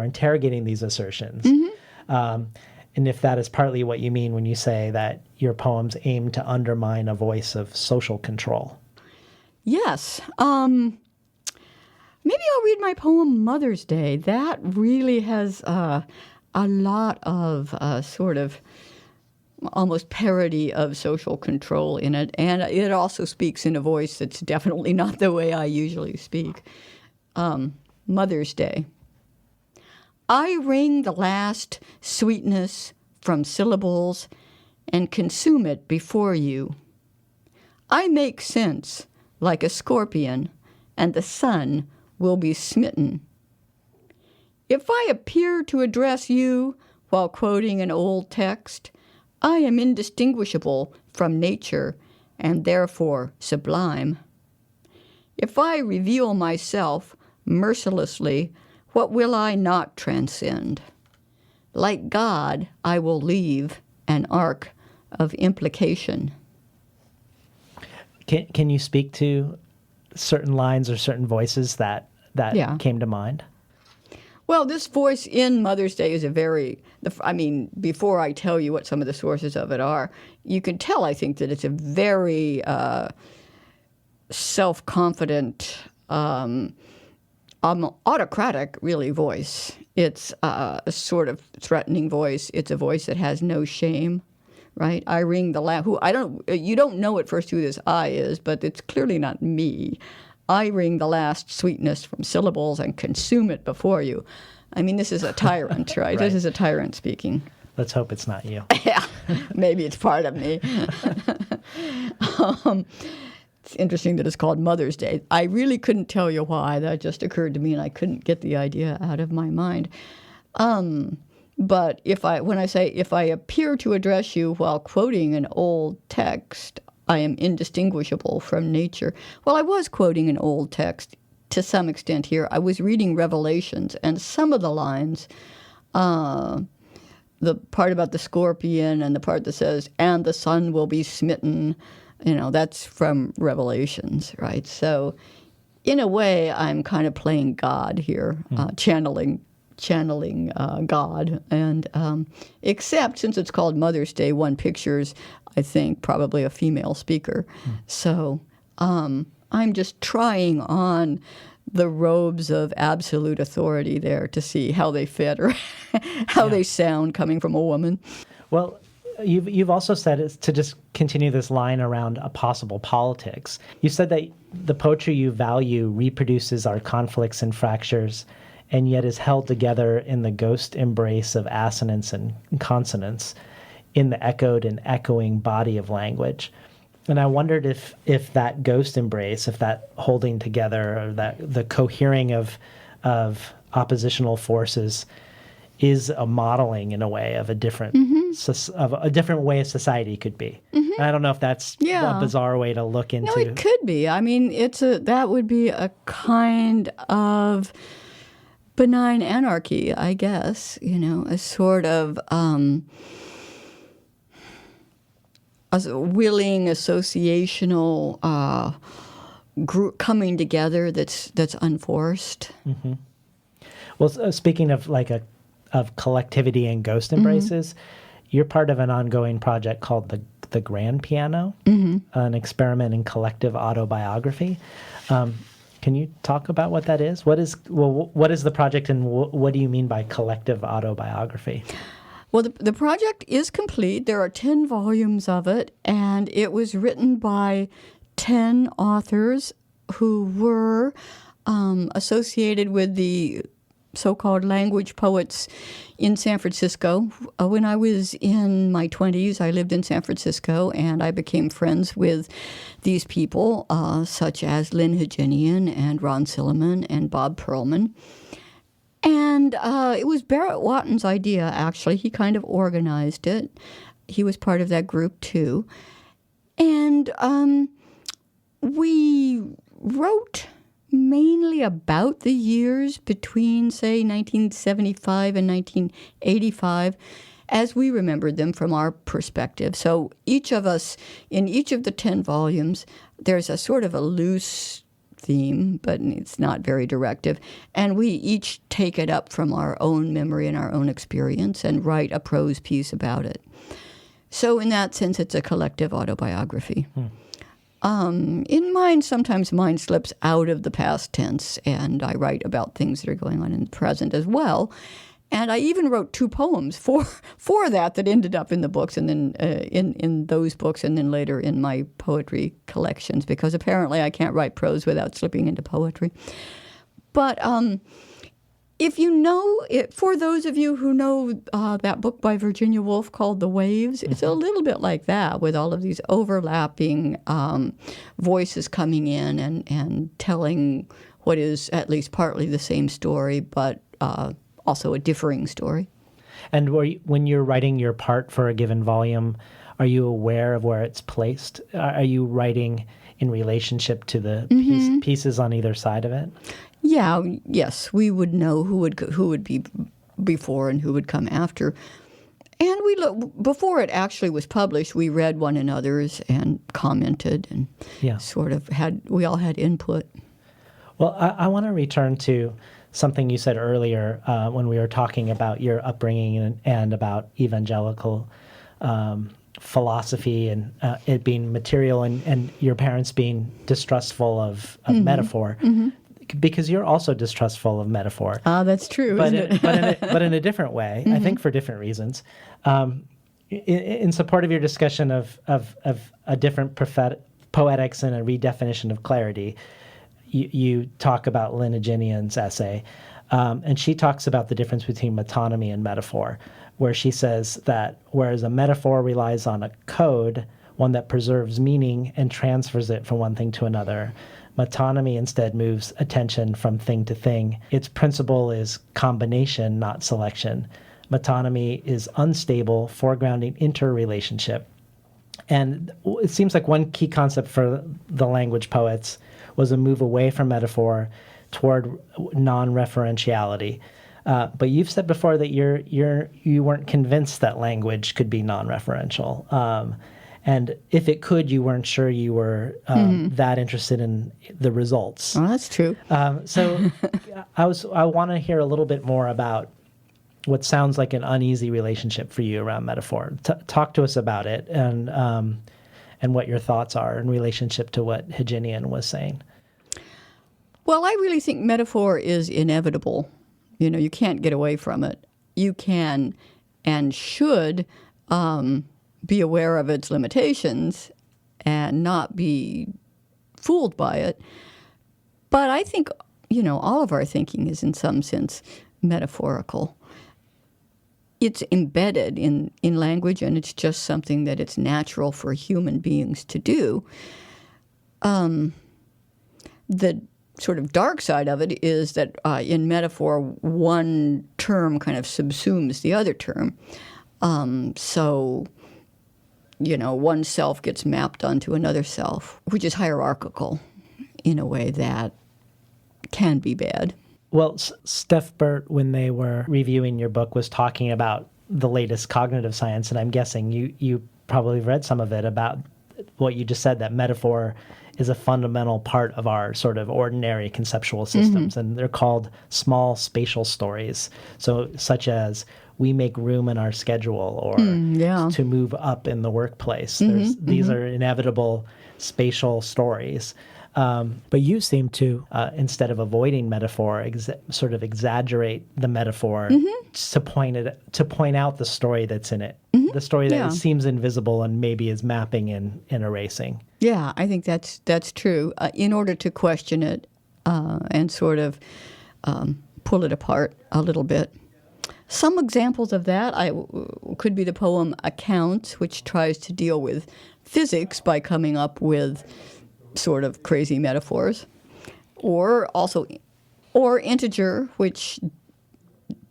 interrogating these assertions, and if that is partly what you mean when you say that your poems aim to undermine a voice of social control. Yes. Maybe I'll read my poem Mother's Day. That really has a lot of sort of almost parody of social control in it. And it also speaks in a voice that's definitely not the way I usually speak. Mother's Day. I wring the last sweetness from syllables and consume it before you. I make sense like a scorpion, and the sun will be smitten. If I appear to address you while quoting an old text, I am indistinguishable from nature and therefore sublime. If I reveal myself mercilessly, what will I not transcend? Like God, I will leave an arc of implication. Can you speak to certain lines or certain voices that came to mind? Well, this voice in Mother's Day is before I tell you what some of the sources of it are, you can tell, I think, that it's a very self-confident, autocratic, really, voice. It's a sort of threatening voice. It's a voice that has no shame, right? I ring the last. You don't know at first who this I is, but it's clearly not me. I wring the last sweetness from syllables and consume it before you. I mean, this is a tyrant, right? Right. This is a tyrant speaking. Let's hope it's not you. Yeah, maybe it's part of me. It's interesting that it's called Mother's Day. I really couldn't tell you why. That just occurred to me, and I couldn't get the idea out of my mind. But when I say, if I appear to address you while quoting an old text, I am indistinguishable from nature. Well, I was quoting an old text to some extent here. I was reading Revelations, and some of the lines the part about the scorpion and the part that says, and the sun will be smitten, that's from Revelations, right? So in a way, I'm kind of playing God here, channeling God. And except since it's called Mother's Day, one pictures, I think, probably a female speaker. So I'm just trying on the robes of absolute authority there to see how they fit or how they sound coming from a woman. Well, you've also said, it's to just continue this line around a possible politics. You said that the poetry you value reproduces our conflicts and fractures, and yet is held together in the ghost embrace of assonance and consonance, in the echoed and echoing body of language. And I wondered if that ghost embrace, if that holding together, or that the cohering of oppositional forces, is a modeling in a way of a different of a different way a society could be. And I don't know if that's a bizarre way to look into. No, it could be. I mean, that would be a kind of benign anarchy, I guess. A sort of a willing associational group coming together that's unforced. Mm-hmm. Well, speaking of of collectivity and ghost embraces, you're part of an ongoing project called the Grand Piano, an experiment in collective autobiography. Can you talk about what that is? What is the project, and what do you mean by collective autobiography? Well, the project is complete. There are 10 volumes of it, and it was written by 10 authors who were associated with the so-called language poets in San Francisco. When I was in my 20s, I lived in San Francisco, and I became friends with these people, such as Lynn Haginian and Ron Silliman and Bob Perlman. And it was Barrett Watton's idea, actually. He kind of organized it. He was part of that group, too. And we wrote mainly about the years between, say, 1975 and 1985, as we remembered them from our perspective. So each of us, in each of the 10 volumes, there's a sort of a loose theme, but it's not very directive. And we each take it up from our own memory and our own experience and write a prose piece about it. So in that sense, it's a collective autobiography. In mine, sometimes mine slips out of the past tense, and I write about things that are going on in the present as well. And I even wrote 2 poems for that ended up in the books, and then in those books, and then later in my poetry collections, because apparently I can't write prose without slipping into poetry. But if you know, for those of you who know that book by Virginia Woolf called The Waves, it's a little bit like that, with all of these overlapping voices coming in and telling what is at least partly the same story, but also a differing story. And when you're writing your part for a given volume, are you aware of where it's placed? Are you writing in relationship to the pieces on either side of it? Yes, we would know who would be before and who would come after. And before it actually was published, we read one another's and commented and sort of we all had input. Well, I want to return to something you said earlier when we were talking about your upbringing and about evangelical philosophy and it being material and your parents being distrustful of metaphor. Because you're also distrustful of metaphor. That's true, but isn't it? but in a different way, I think for different reasons. In support of your discussion of a different poetics and a redefinition of clarity, you talk about Lynn Haginian's essay, and she talks about the difference between metonymy and metaphor, where she says that whereas a metaphor relies on a code, one that preserves meaning and transfers it from one thing to another, metonymy instead moves attention from thing to thing. Its principle is combination, not selection. Metonymy is unstable, foregrounding interrelationship. And it seems like one key concept for the language poets was a move away from metaphor toward non-referentiality. But you've said before that you weren't convinced that language could be non-referential. And if it could, you weren't sure you were that interested in the results. Well, that's true. So I want to hear a little bit more about what sounds like an uneasy relationship for you around metaphor. Talk to us about it and what your thoughts are in relationship to what Heginian was saying. Well, I really think metaphor is inevitable. You can't get away from it. You can and should be aware of its limitations and not be fooled by it. But I think, all of our thinking is in some sense metaphorical. It's embedded in language, and it's just something that it's natural for human beings to do. The sort of dark side of it is that in metaphor, one term kind of subsumes the other term. So, one self gets mapped onto another self, which is hierarchical in a way that can be bad. Well, Steph Burt, when they were reviewing your book, was talking about the latest cognitive science, and I'm guessing you probably read some of it about what you just said, that metaphor is a fundamental part of our sort of ordinary conceptual systems, and they're called small spatial stories. So such as we make room in our schedule or to move up in the workplace. These are inevitable spatial stories. But you seem to, instead of avoiding metaphor, sort of exaggerate the metaphor to point out the story that's in it, the story that seems invisible and maybe is mapping and erasing. Yeah, I think that's true. In order to question it and sort of pull it apart a little bit. Some examples of that could be the poem Accounts, which tries to deal with physics by coming up with sort of crazy metaphors, or Integer, which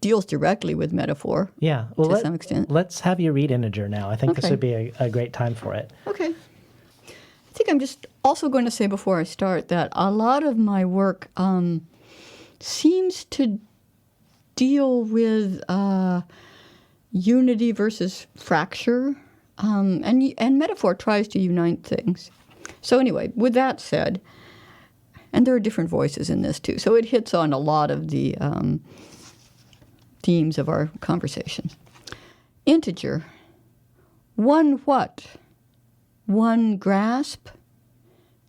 deals directly with metaphor. Yeah, to some extent. Let's have you read Integer now. I think this would be a great time for it. Okay. I think I'm just also going to say before I start that a lot of my work seems to deal with unity versus fracture, and metaphor tries to unite things. So anyway, with that said, and there are different voices in this too, so it hits on a lot of the themes of our conversation. Integer. One what? One grasp?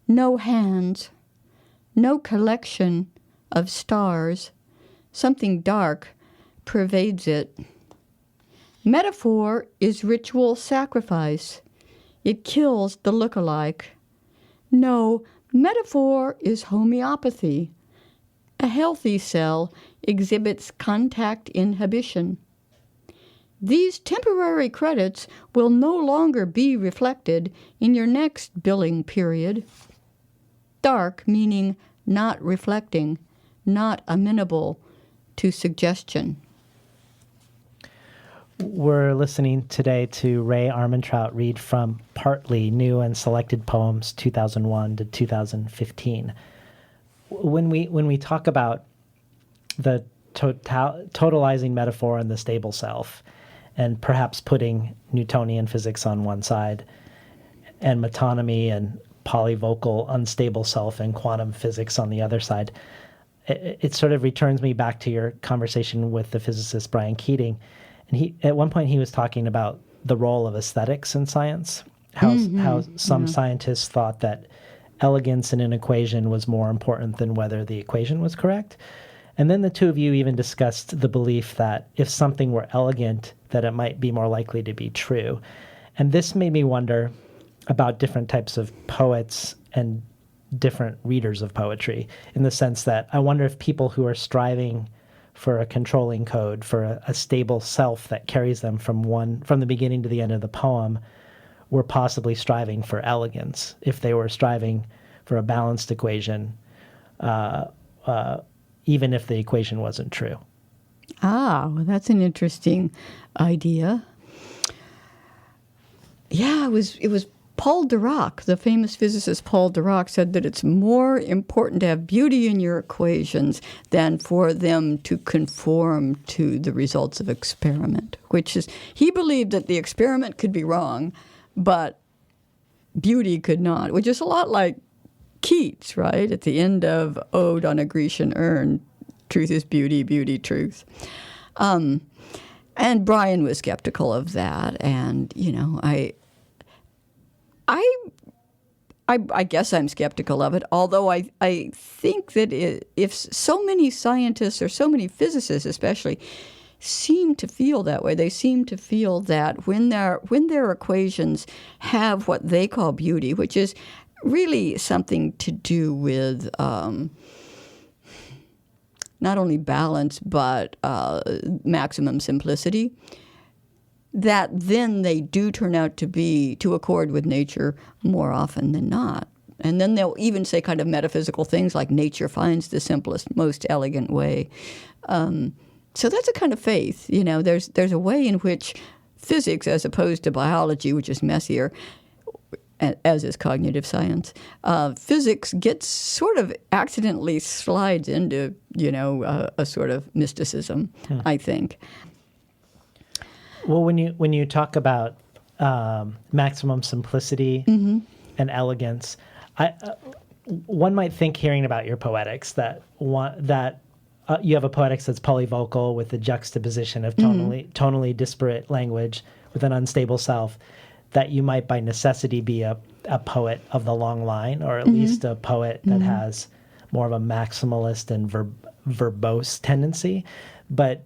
No hands. No collection of stars. Something dark pervades it. Metaphor is ritual sacrifice. It kills the look-alike. No, metaphor is homeopathy. A healthy cell exhibits contact inhibition. These temporary credits will no longer be reflected in your next billing period. Dark meaning not reflecting, not amenable to suggestion. We're listening today to Ray Armantrout read from Partly New and Selected Poems 2001 to 2015. When we talk about the totalizing metaphor and the stable self, and perhaps putting Newtonian physics on one side, and metonymy and polyvocal unstable self and quantum physics on the other side, it sort of returns me back to your conversation with the physicist Brian Keating. And at one point he was talking about the role of aesthetics in science, how some scientists thought that elegance in an equation was more important than whether the equation was correct. And then the two of you even discussed the belief that if something were elegant, that it might be more likely to be true. And this made me wonder about different types of poets and different readers of poetry, in the sense that I wonder if people who are striving for a controlling code, for a stable self that carries them from the beginning to the end of the poem, were possibly striving for elegance, if they were striving for a balanced equation, even if the equation wasn't true. Well, that's an interesting idea. Yeah, it was Paul Dirac, the famous physicist Paul Dirac, said that it's more important to have beauty in your equations than for them to conform to the results of experiment, which is, he believed that the experiment could be wrong, but beauty could not, which is a lot like Keats, right? At the end of Ode on a Grecian Urn, truth is beauty, beauty, truth. And Brian was skeptical of that, and, I guess I'm skeptical of it, although I think that if so many scientists or so many physicists especially seem to feel that way, they seem to feel that when their equations have what they call beauty, which is really something to do with not only balance but maximum simplicity, that then they do turn out to accord with nature more often than not. And then they'll even say kind of metaphysical things like nature finds the simplest, most elegant way. So that's a kind of faith. There's a way in which physics, as opposed to biology, which is messier, as is cognitive science, physics gets sort of accidentally slides into, a sort of mysticism, I think. Well, when you talk about maximum simplicity and elegance, one might think, hearing about your poetics, that you have a poetics that's polyvocal with the juxtaposition of tonally disparate language with an unstable self, that you might by necessity be a poet of the long line, or at least a poet that has more of a maximalist and verbose tendency. But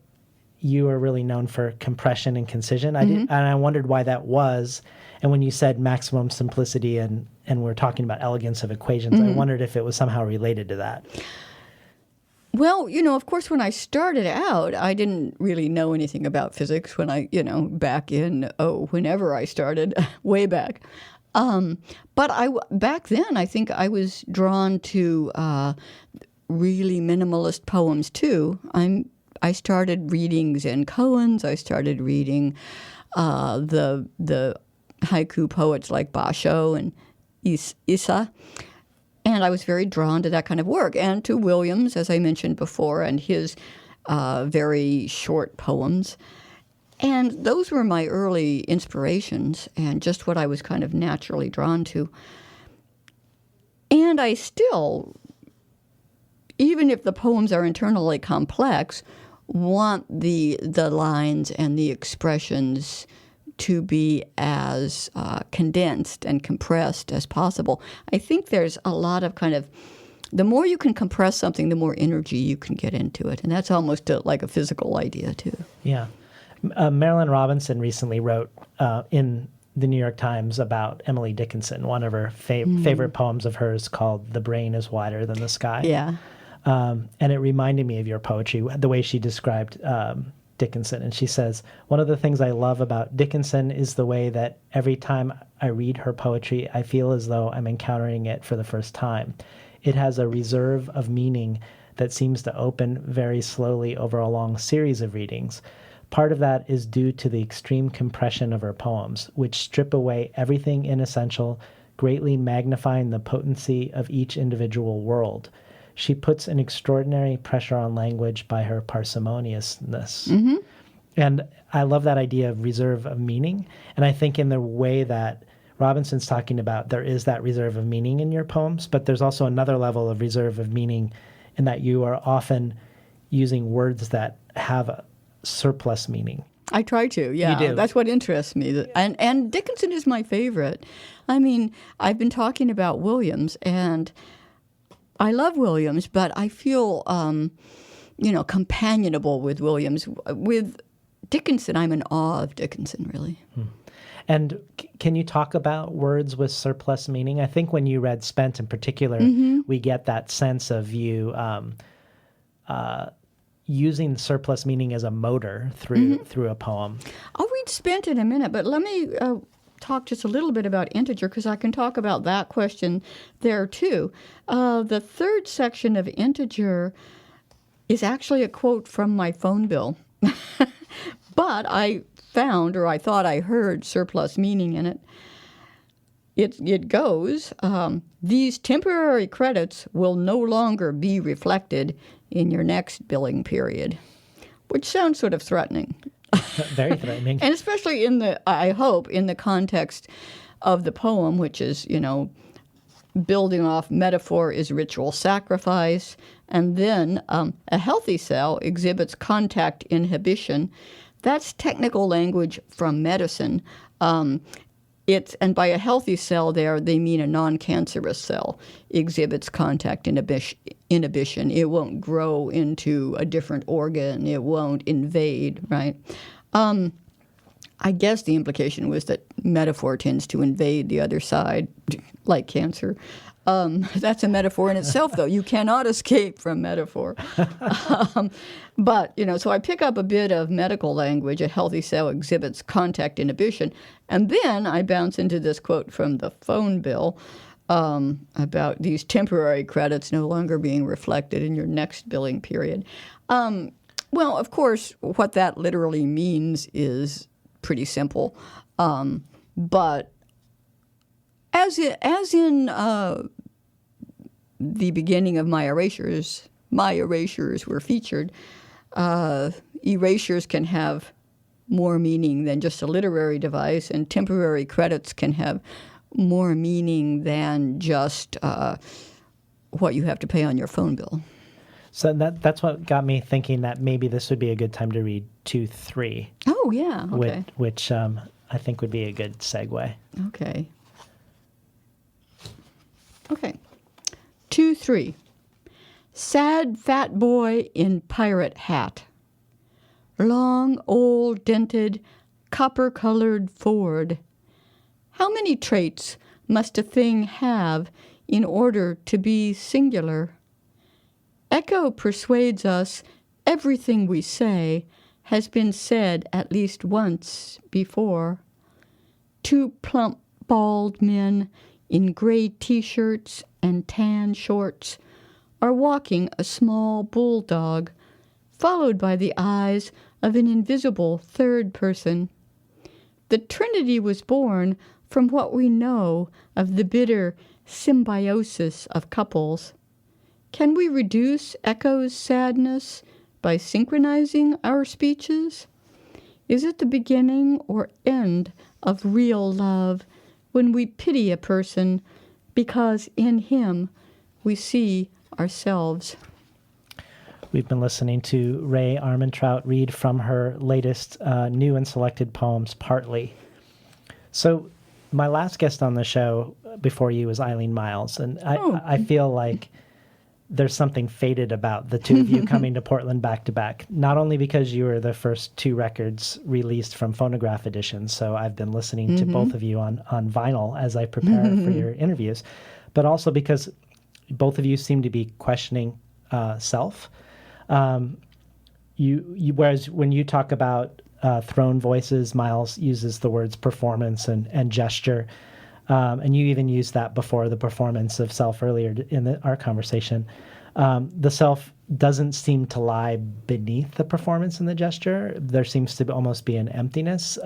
you are really known for compression and concision. And I wondered why that was. And when you said maximum simplicity and we're talking about elegance of equations, I wondered if it was somehow related to that. Well, of course, when I started out, I didn't really know anything about physics when back in, whenever I started, way back. But back then, I think I was drawn to really minimalist poems, too. I started reading Zen koans. I started reading the haiku poets like Basho and Issa. And I was very drawn to that kind of work, and to Williams, as I mentioned before, and his very short poems. And those were my early inspirations and just what I was kind of naturally drawn to. And I still, even if the poems are internally complex, want the lines and the expressions to be as condensed and compressed as possible. I think there's a lot of kind of, the more you can compress something, the more energy you can get into it. And that's almost like a physical idea, too. Yeah. Marilyn Robinson recently wrote in the New York Times about Emily Dickinson, one of her favorite poems of hers called "The Brain is Wider Than the Sky." Yeah. And it reminded me of your poetry, the way she described Dickinson. And she says, one of the things I love about Dickinson is the way that every time I read her poetry, I feel as though I'm encountering it for the first time. It has a reserve of meaning that seems to open very slowly over a long series of readings. Part of that is due to the extreme compression of her poems, which strip away everything inessential, greatly magnifying the potency of each individual world. She puts an extraordinary pressure on language by her parsimoniousness. And I love that idea of reserve of meaning. And I think in the way that Robinson's talking about, there is that reserve of meaning in your poems, but there's also another level of reserve of meaning in that you are often using words that have a surplus meaning. I try to, yeah. You do. That's what interests me. And Dickinson is my favorite. I mean, I've been talking about Williams, and I love Williams, but I feel, companionable with Williams. With Dickinson, I'm in awe of Dickinson, really. And can you talk about words with surplus meaning? I think when you read Spent in particular, we get that sense of you using surplus meaning as a motor through a poem. I'll read Spent in a minute, but let me talk just a little bit about integer, because I can talk about that question there too. The third section of integer is actually a quote from my phone bill. But I found, or I thought I heard, surplus meaning in it. it goes, these temporary credits will no longer be reflected in your next billing period, which sounds sort of threatening. Very threatening. And especially I hope, in the context of the poem, which is, building off metaphor is ritual sacrifice, and then a healthy cell exhibits contact inhibition. That's technical language from medicine. And by a healthy cell there, they mean a non-cancerous cell exhibits contact inhibition. It won't grow into a different organ. It won't invade, right? I guess the implication was that metaphor tends to invade the other side, like cancer. That's a metaphor in itself, though. You cannot escape from metaphor. But, so I pick up a bit of medical language. A healthy cell exhibits contact inhibition. And then I bounce into this quote from the phone bill about these temporary credits no longer being reflected in your next billing period. Well, of course, what that literally means is pretty simple. But as in the beginning of my erasures were featured, erasures can have more meaning than just a literary device, and temporary credits can have more meaning than just what you have to pay on your phone bill. So that's what got me thinking that maybe this would be a good time to read 2-3. Oh, yeah. Okay. Which I think would be a good segue. Okay. 2-3. Sad fat boy in pirate hat. Long, old, dented, copper-colored Ford. How many traits must a thing have in order to be singular? Echo persuades us everything we say has been said at least once before. Two plump, bald men in gray T-shirts and tan shorts are walking a small bulldog, followed by the eyes of an invisible third person. The Trinity was born from what we know of the bitter symbiosis of couples. Can we reduce Echo's sadness by synchronizing our speeches? Is it the beginning or end of real love when we pity a person because in him we see ourselves? We've been listening to Ray Armantrout read from her latest new and selected poems, Partly. So my last guest on the show before you was Eileen Miles, and I feel like there's something fated about the two of you coming to Portland back to back, not only because you were the first two records released from phonograph editions, so I've been listening to both of you on vinyl as I prepare for your interviews, but also because both of you seem to be questioning self. Whereas when you talk about thrown voices, Miles uses the words performance and gesture, and you even used that before the performance of self earlier in our conversation. The self doesn't seem to lie beneath the performance and the gesture. There seems to almost be an emptiness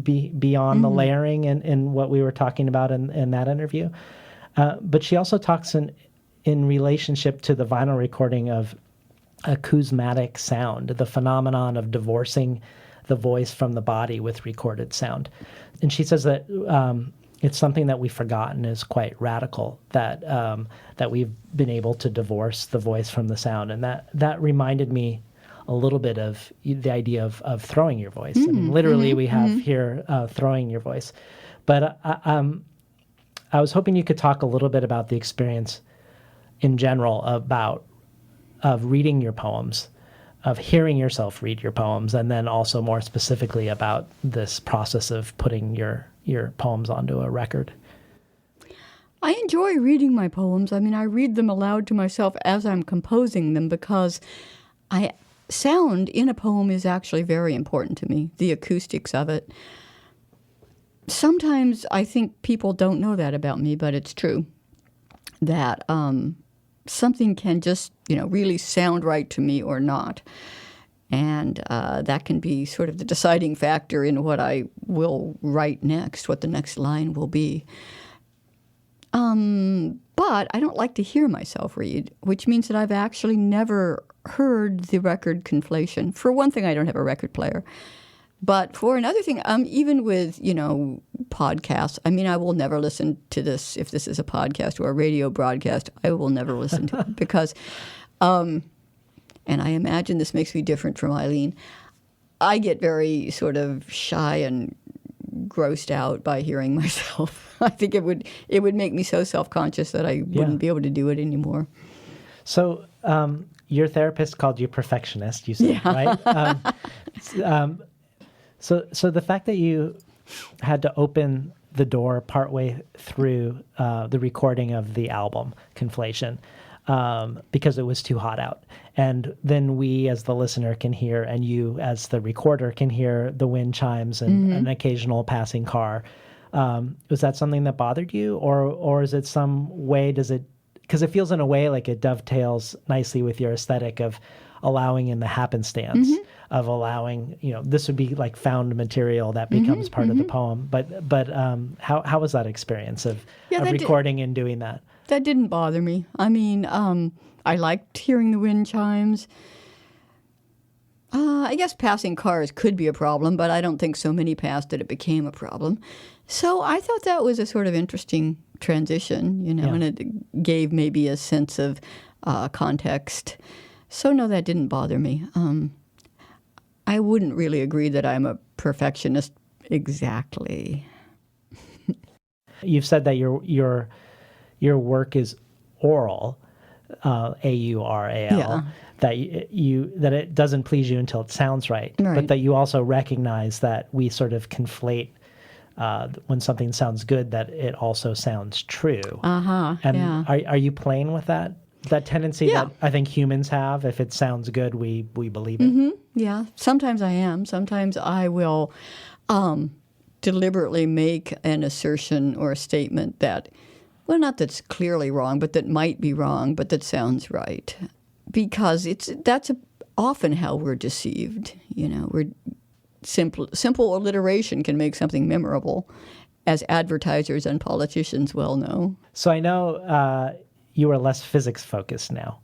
beyond the layering in what we were talking about in that interview. But she also talks in relationship to the vinyl recording of acousmatic sound, the phenomenon of divorcing the voice from the body with recorded sound. And she says that it's something that we've forgotten is quite radical, that we've been able to divorce the voice from the sound. And that reminded me a little bit of the idea of throwing your voice. I mean, literally, we have here throwing your voice. But I was hoping you could talk a little bit about the experience in general of reading your poems, of hearing yourself read your poems, and then also more specifically about this process of putting your poems onto a record. I enjoy reading my poems. I mean, I read them aloud to myself as I'm composing them because sound in a poem is actually very important to me, the acoustics of it. Sometimes I think people don't know that about me, but it's true that something can just, really sound right to me or not. And that can be sort of the deciding factor in what I will write next, what the next line will be. But I don't like to hear myself read, which means that I've actually never heard the record conflation. For one thing, I don't have a record player. But for another thing, even with, podcasts, I will never listen to this. If this is a podcast or a radio broadcast, I will never listen to it because, and I imagine this makes me different from Eileen, I get very sort of shy and grossed out by hearing myself. I think it would make me so self-conscious that I wouldn't be able to do it anymore. So your therapist called you perfectionist, you said, right? So the fact that you had to open the door partway through the recording of the album, Conflation, because it was too hot out. And then we as the listener can hear, and you as the recorder can hear the wind chimes and an occasional passing car. Was that something that bothered you? Or is it some way, because it feels in a way like it dovetails nicely with your aesthetic of allowing in the happenstance, of allowing, this would be like found material that becomes part of the poem. But how was that experience of recording and doing that? That didn't bother me. I liked hearing the wind chimes. I guess passing cars could be a problem, but I don't think so many passed that it became a problem. So I thought that was a sort of interesting transition, and it gave maybe a sense of context. So no, that didn't bother me. I wouldn't really agree that I'm a perfectionist exactly. You've said that your work is oral, A-U-R-A-L, that it doesn't please you until it sounds right, but that you also recognize that we sort of conflate when something sounds good, that it also sounds true. Are you playing with that tendency that I think humans have? If it sounds good, we believe it. Yeah, sometimes I am. Sometimes I will deliberately make an assertion or a statement that, well, not that's clearly wrong, but that might be wrong, but that sounds right. Because that's often how we're deceived. We're simple alliteration can make something memorable, as advertisers and politicians well know. So I know you are less physics focused now.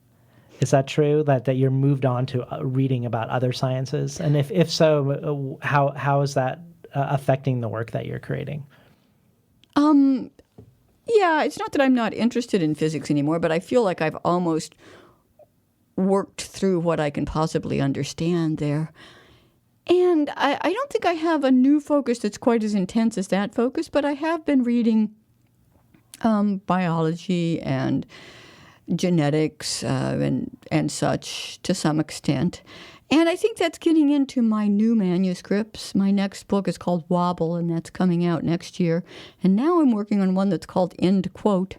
Is that true? That you're moved on to reading about other sciences? And if so, how is that affecting the work that you're creating? Yeah, it's not that I'm not interested in physics anymore, but I feel like I've almost worked through what I can possibly understand there. And I don't think I have a new focus that's quite as intense as that focus, but I have been reading biology and genetics and such to some extent. And I think that's getting into my new manuscripts. My next book is called Wobble, and that's coming out next year. And now I'm working on one that's called End Quote.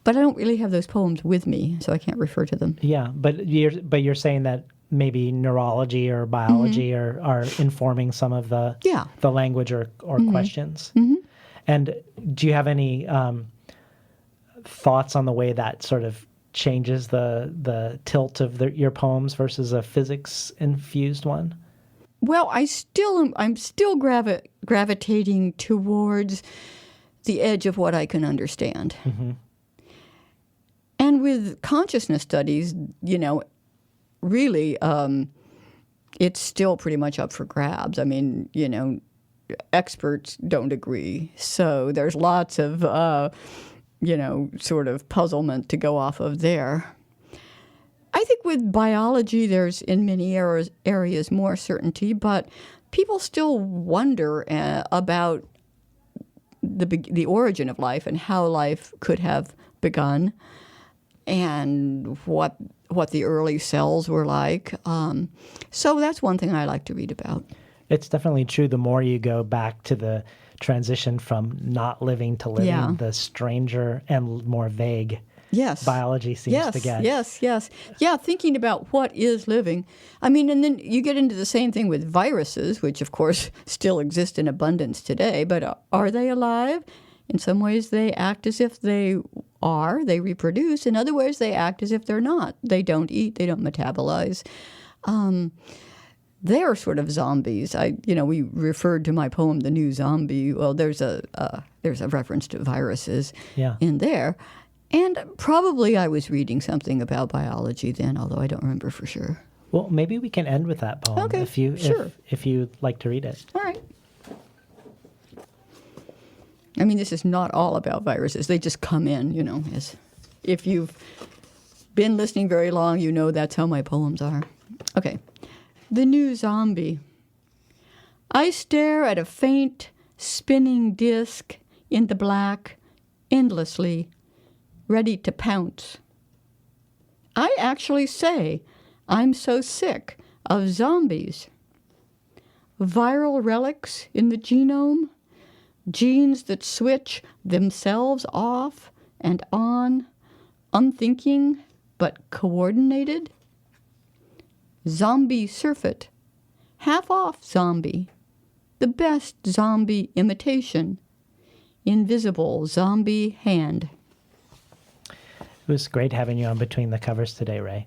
But I don't really have those poems with me, so I can't refer to them. Yeah, but you're saying that maybe neurology or biology are informing some of the language or questions. And do you have any thoughts on the way that sort of changes the tilt of your poems versus a physics infused one? Well, I'm still gravitating towards the edge of what I can understand. And with consciousness studies, really, it's still pretty much up for grabs. Experts don't agree. So there's lots of, sort of puzzlement to go off of there. I think with biology, there's in many areas more certainty, but people still wonder about the origin of life and how life could have begun and what the early cells were like. So that's one thing I like to read about. It's definitely true. The more you go back to the transition from not living to living, the stranger and more vague biology seems to get. Yes. Yeah, thinking about what is living. And then you get into the same thing with viruses, which, of course, still exist in abundance today. But are they alive? In some ways, they act as if they are. They reproduce. In other ways, they act as if they're not. They don't eat. They don't metabolize. They're sort of zombies. We referred to my poem, "The New Zombie." Well, there's a reference to viruses in there, and probably I was reading something about biology then, although I don't remember for sure. Well, maybe we can end with that poem Okay, if you'd like to read it. All right. I mean, this is not all about viruses. They just come in, as if you've been listening very long, that's how my poems are. Okay. The New Zombie. I stare at a faint, spinning disk in the black, endlessly, ready to pounce. I actually say I'm so sick of zombies. Viral relics in the genome, genes that switch themselves off and on, unthinking but coordinated. Zombie surfeit, half-off zombie, the best zombie imitation, invisible zombie hand. It was great having you on Between the Covers today, Ray.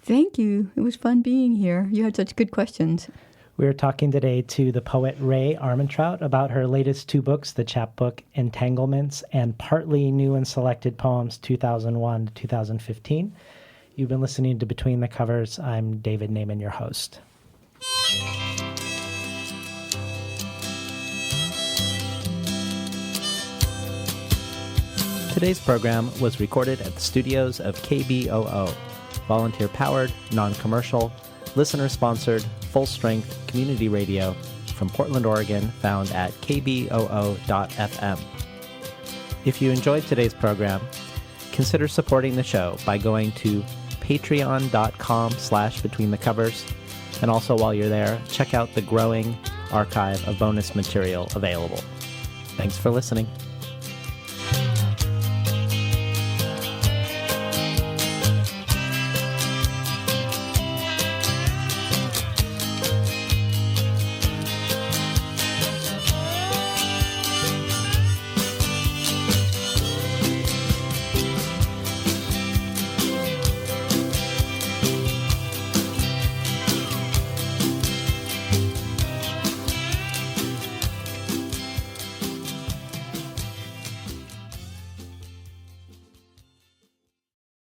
Thank you. It was fun being here. You had such good questions. We are talking today to the poet Ray Armantrout about her latest 2 books, the chapbook Entanglements and Partly New and Selected Poems 2001 to 2015. You've been listening to Between the Covers. I'm David Naiman, your host. Today's program was recorded at the studios of KBOO, volunteer-powered, non-commercial, listener-sponsored, full-strength community radio from Portland, Oregon, found at kboo.fm. If you enjoyed today's program, consider supporting the show by going to patreon.com/betweenthecovers. And also while you're there, check out the growing archive of bonus material available. Thanks for listening.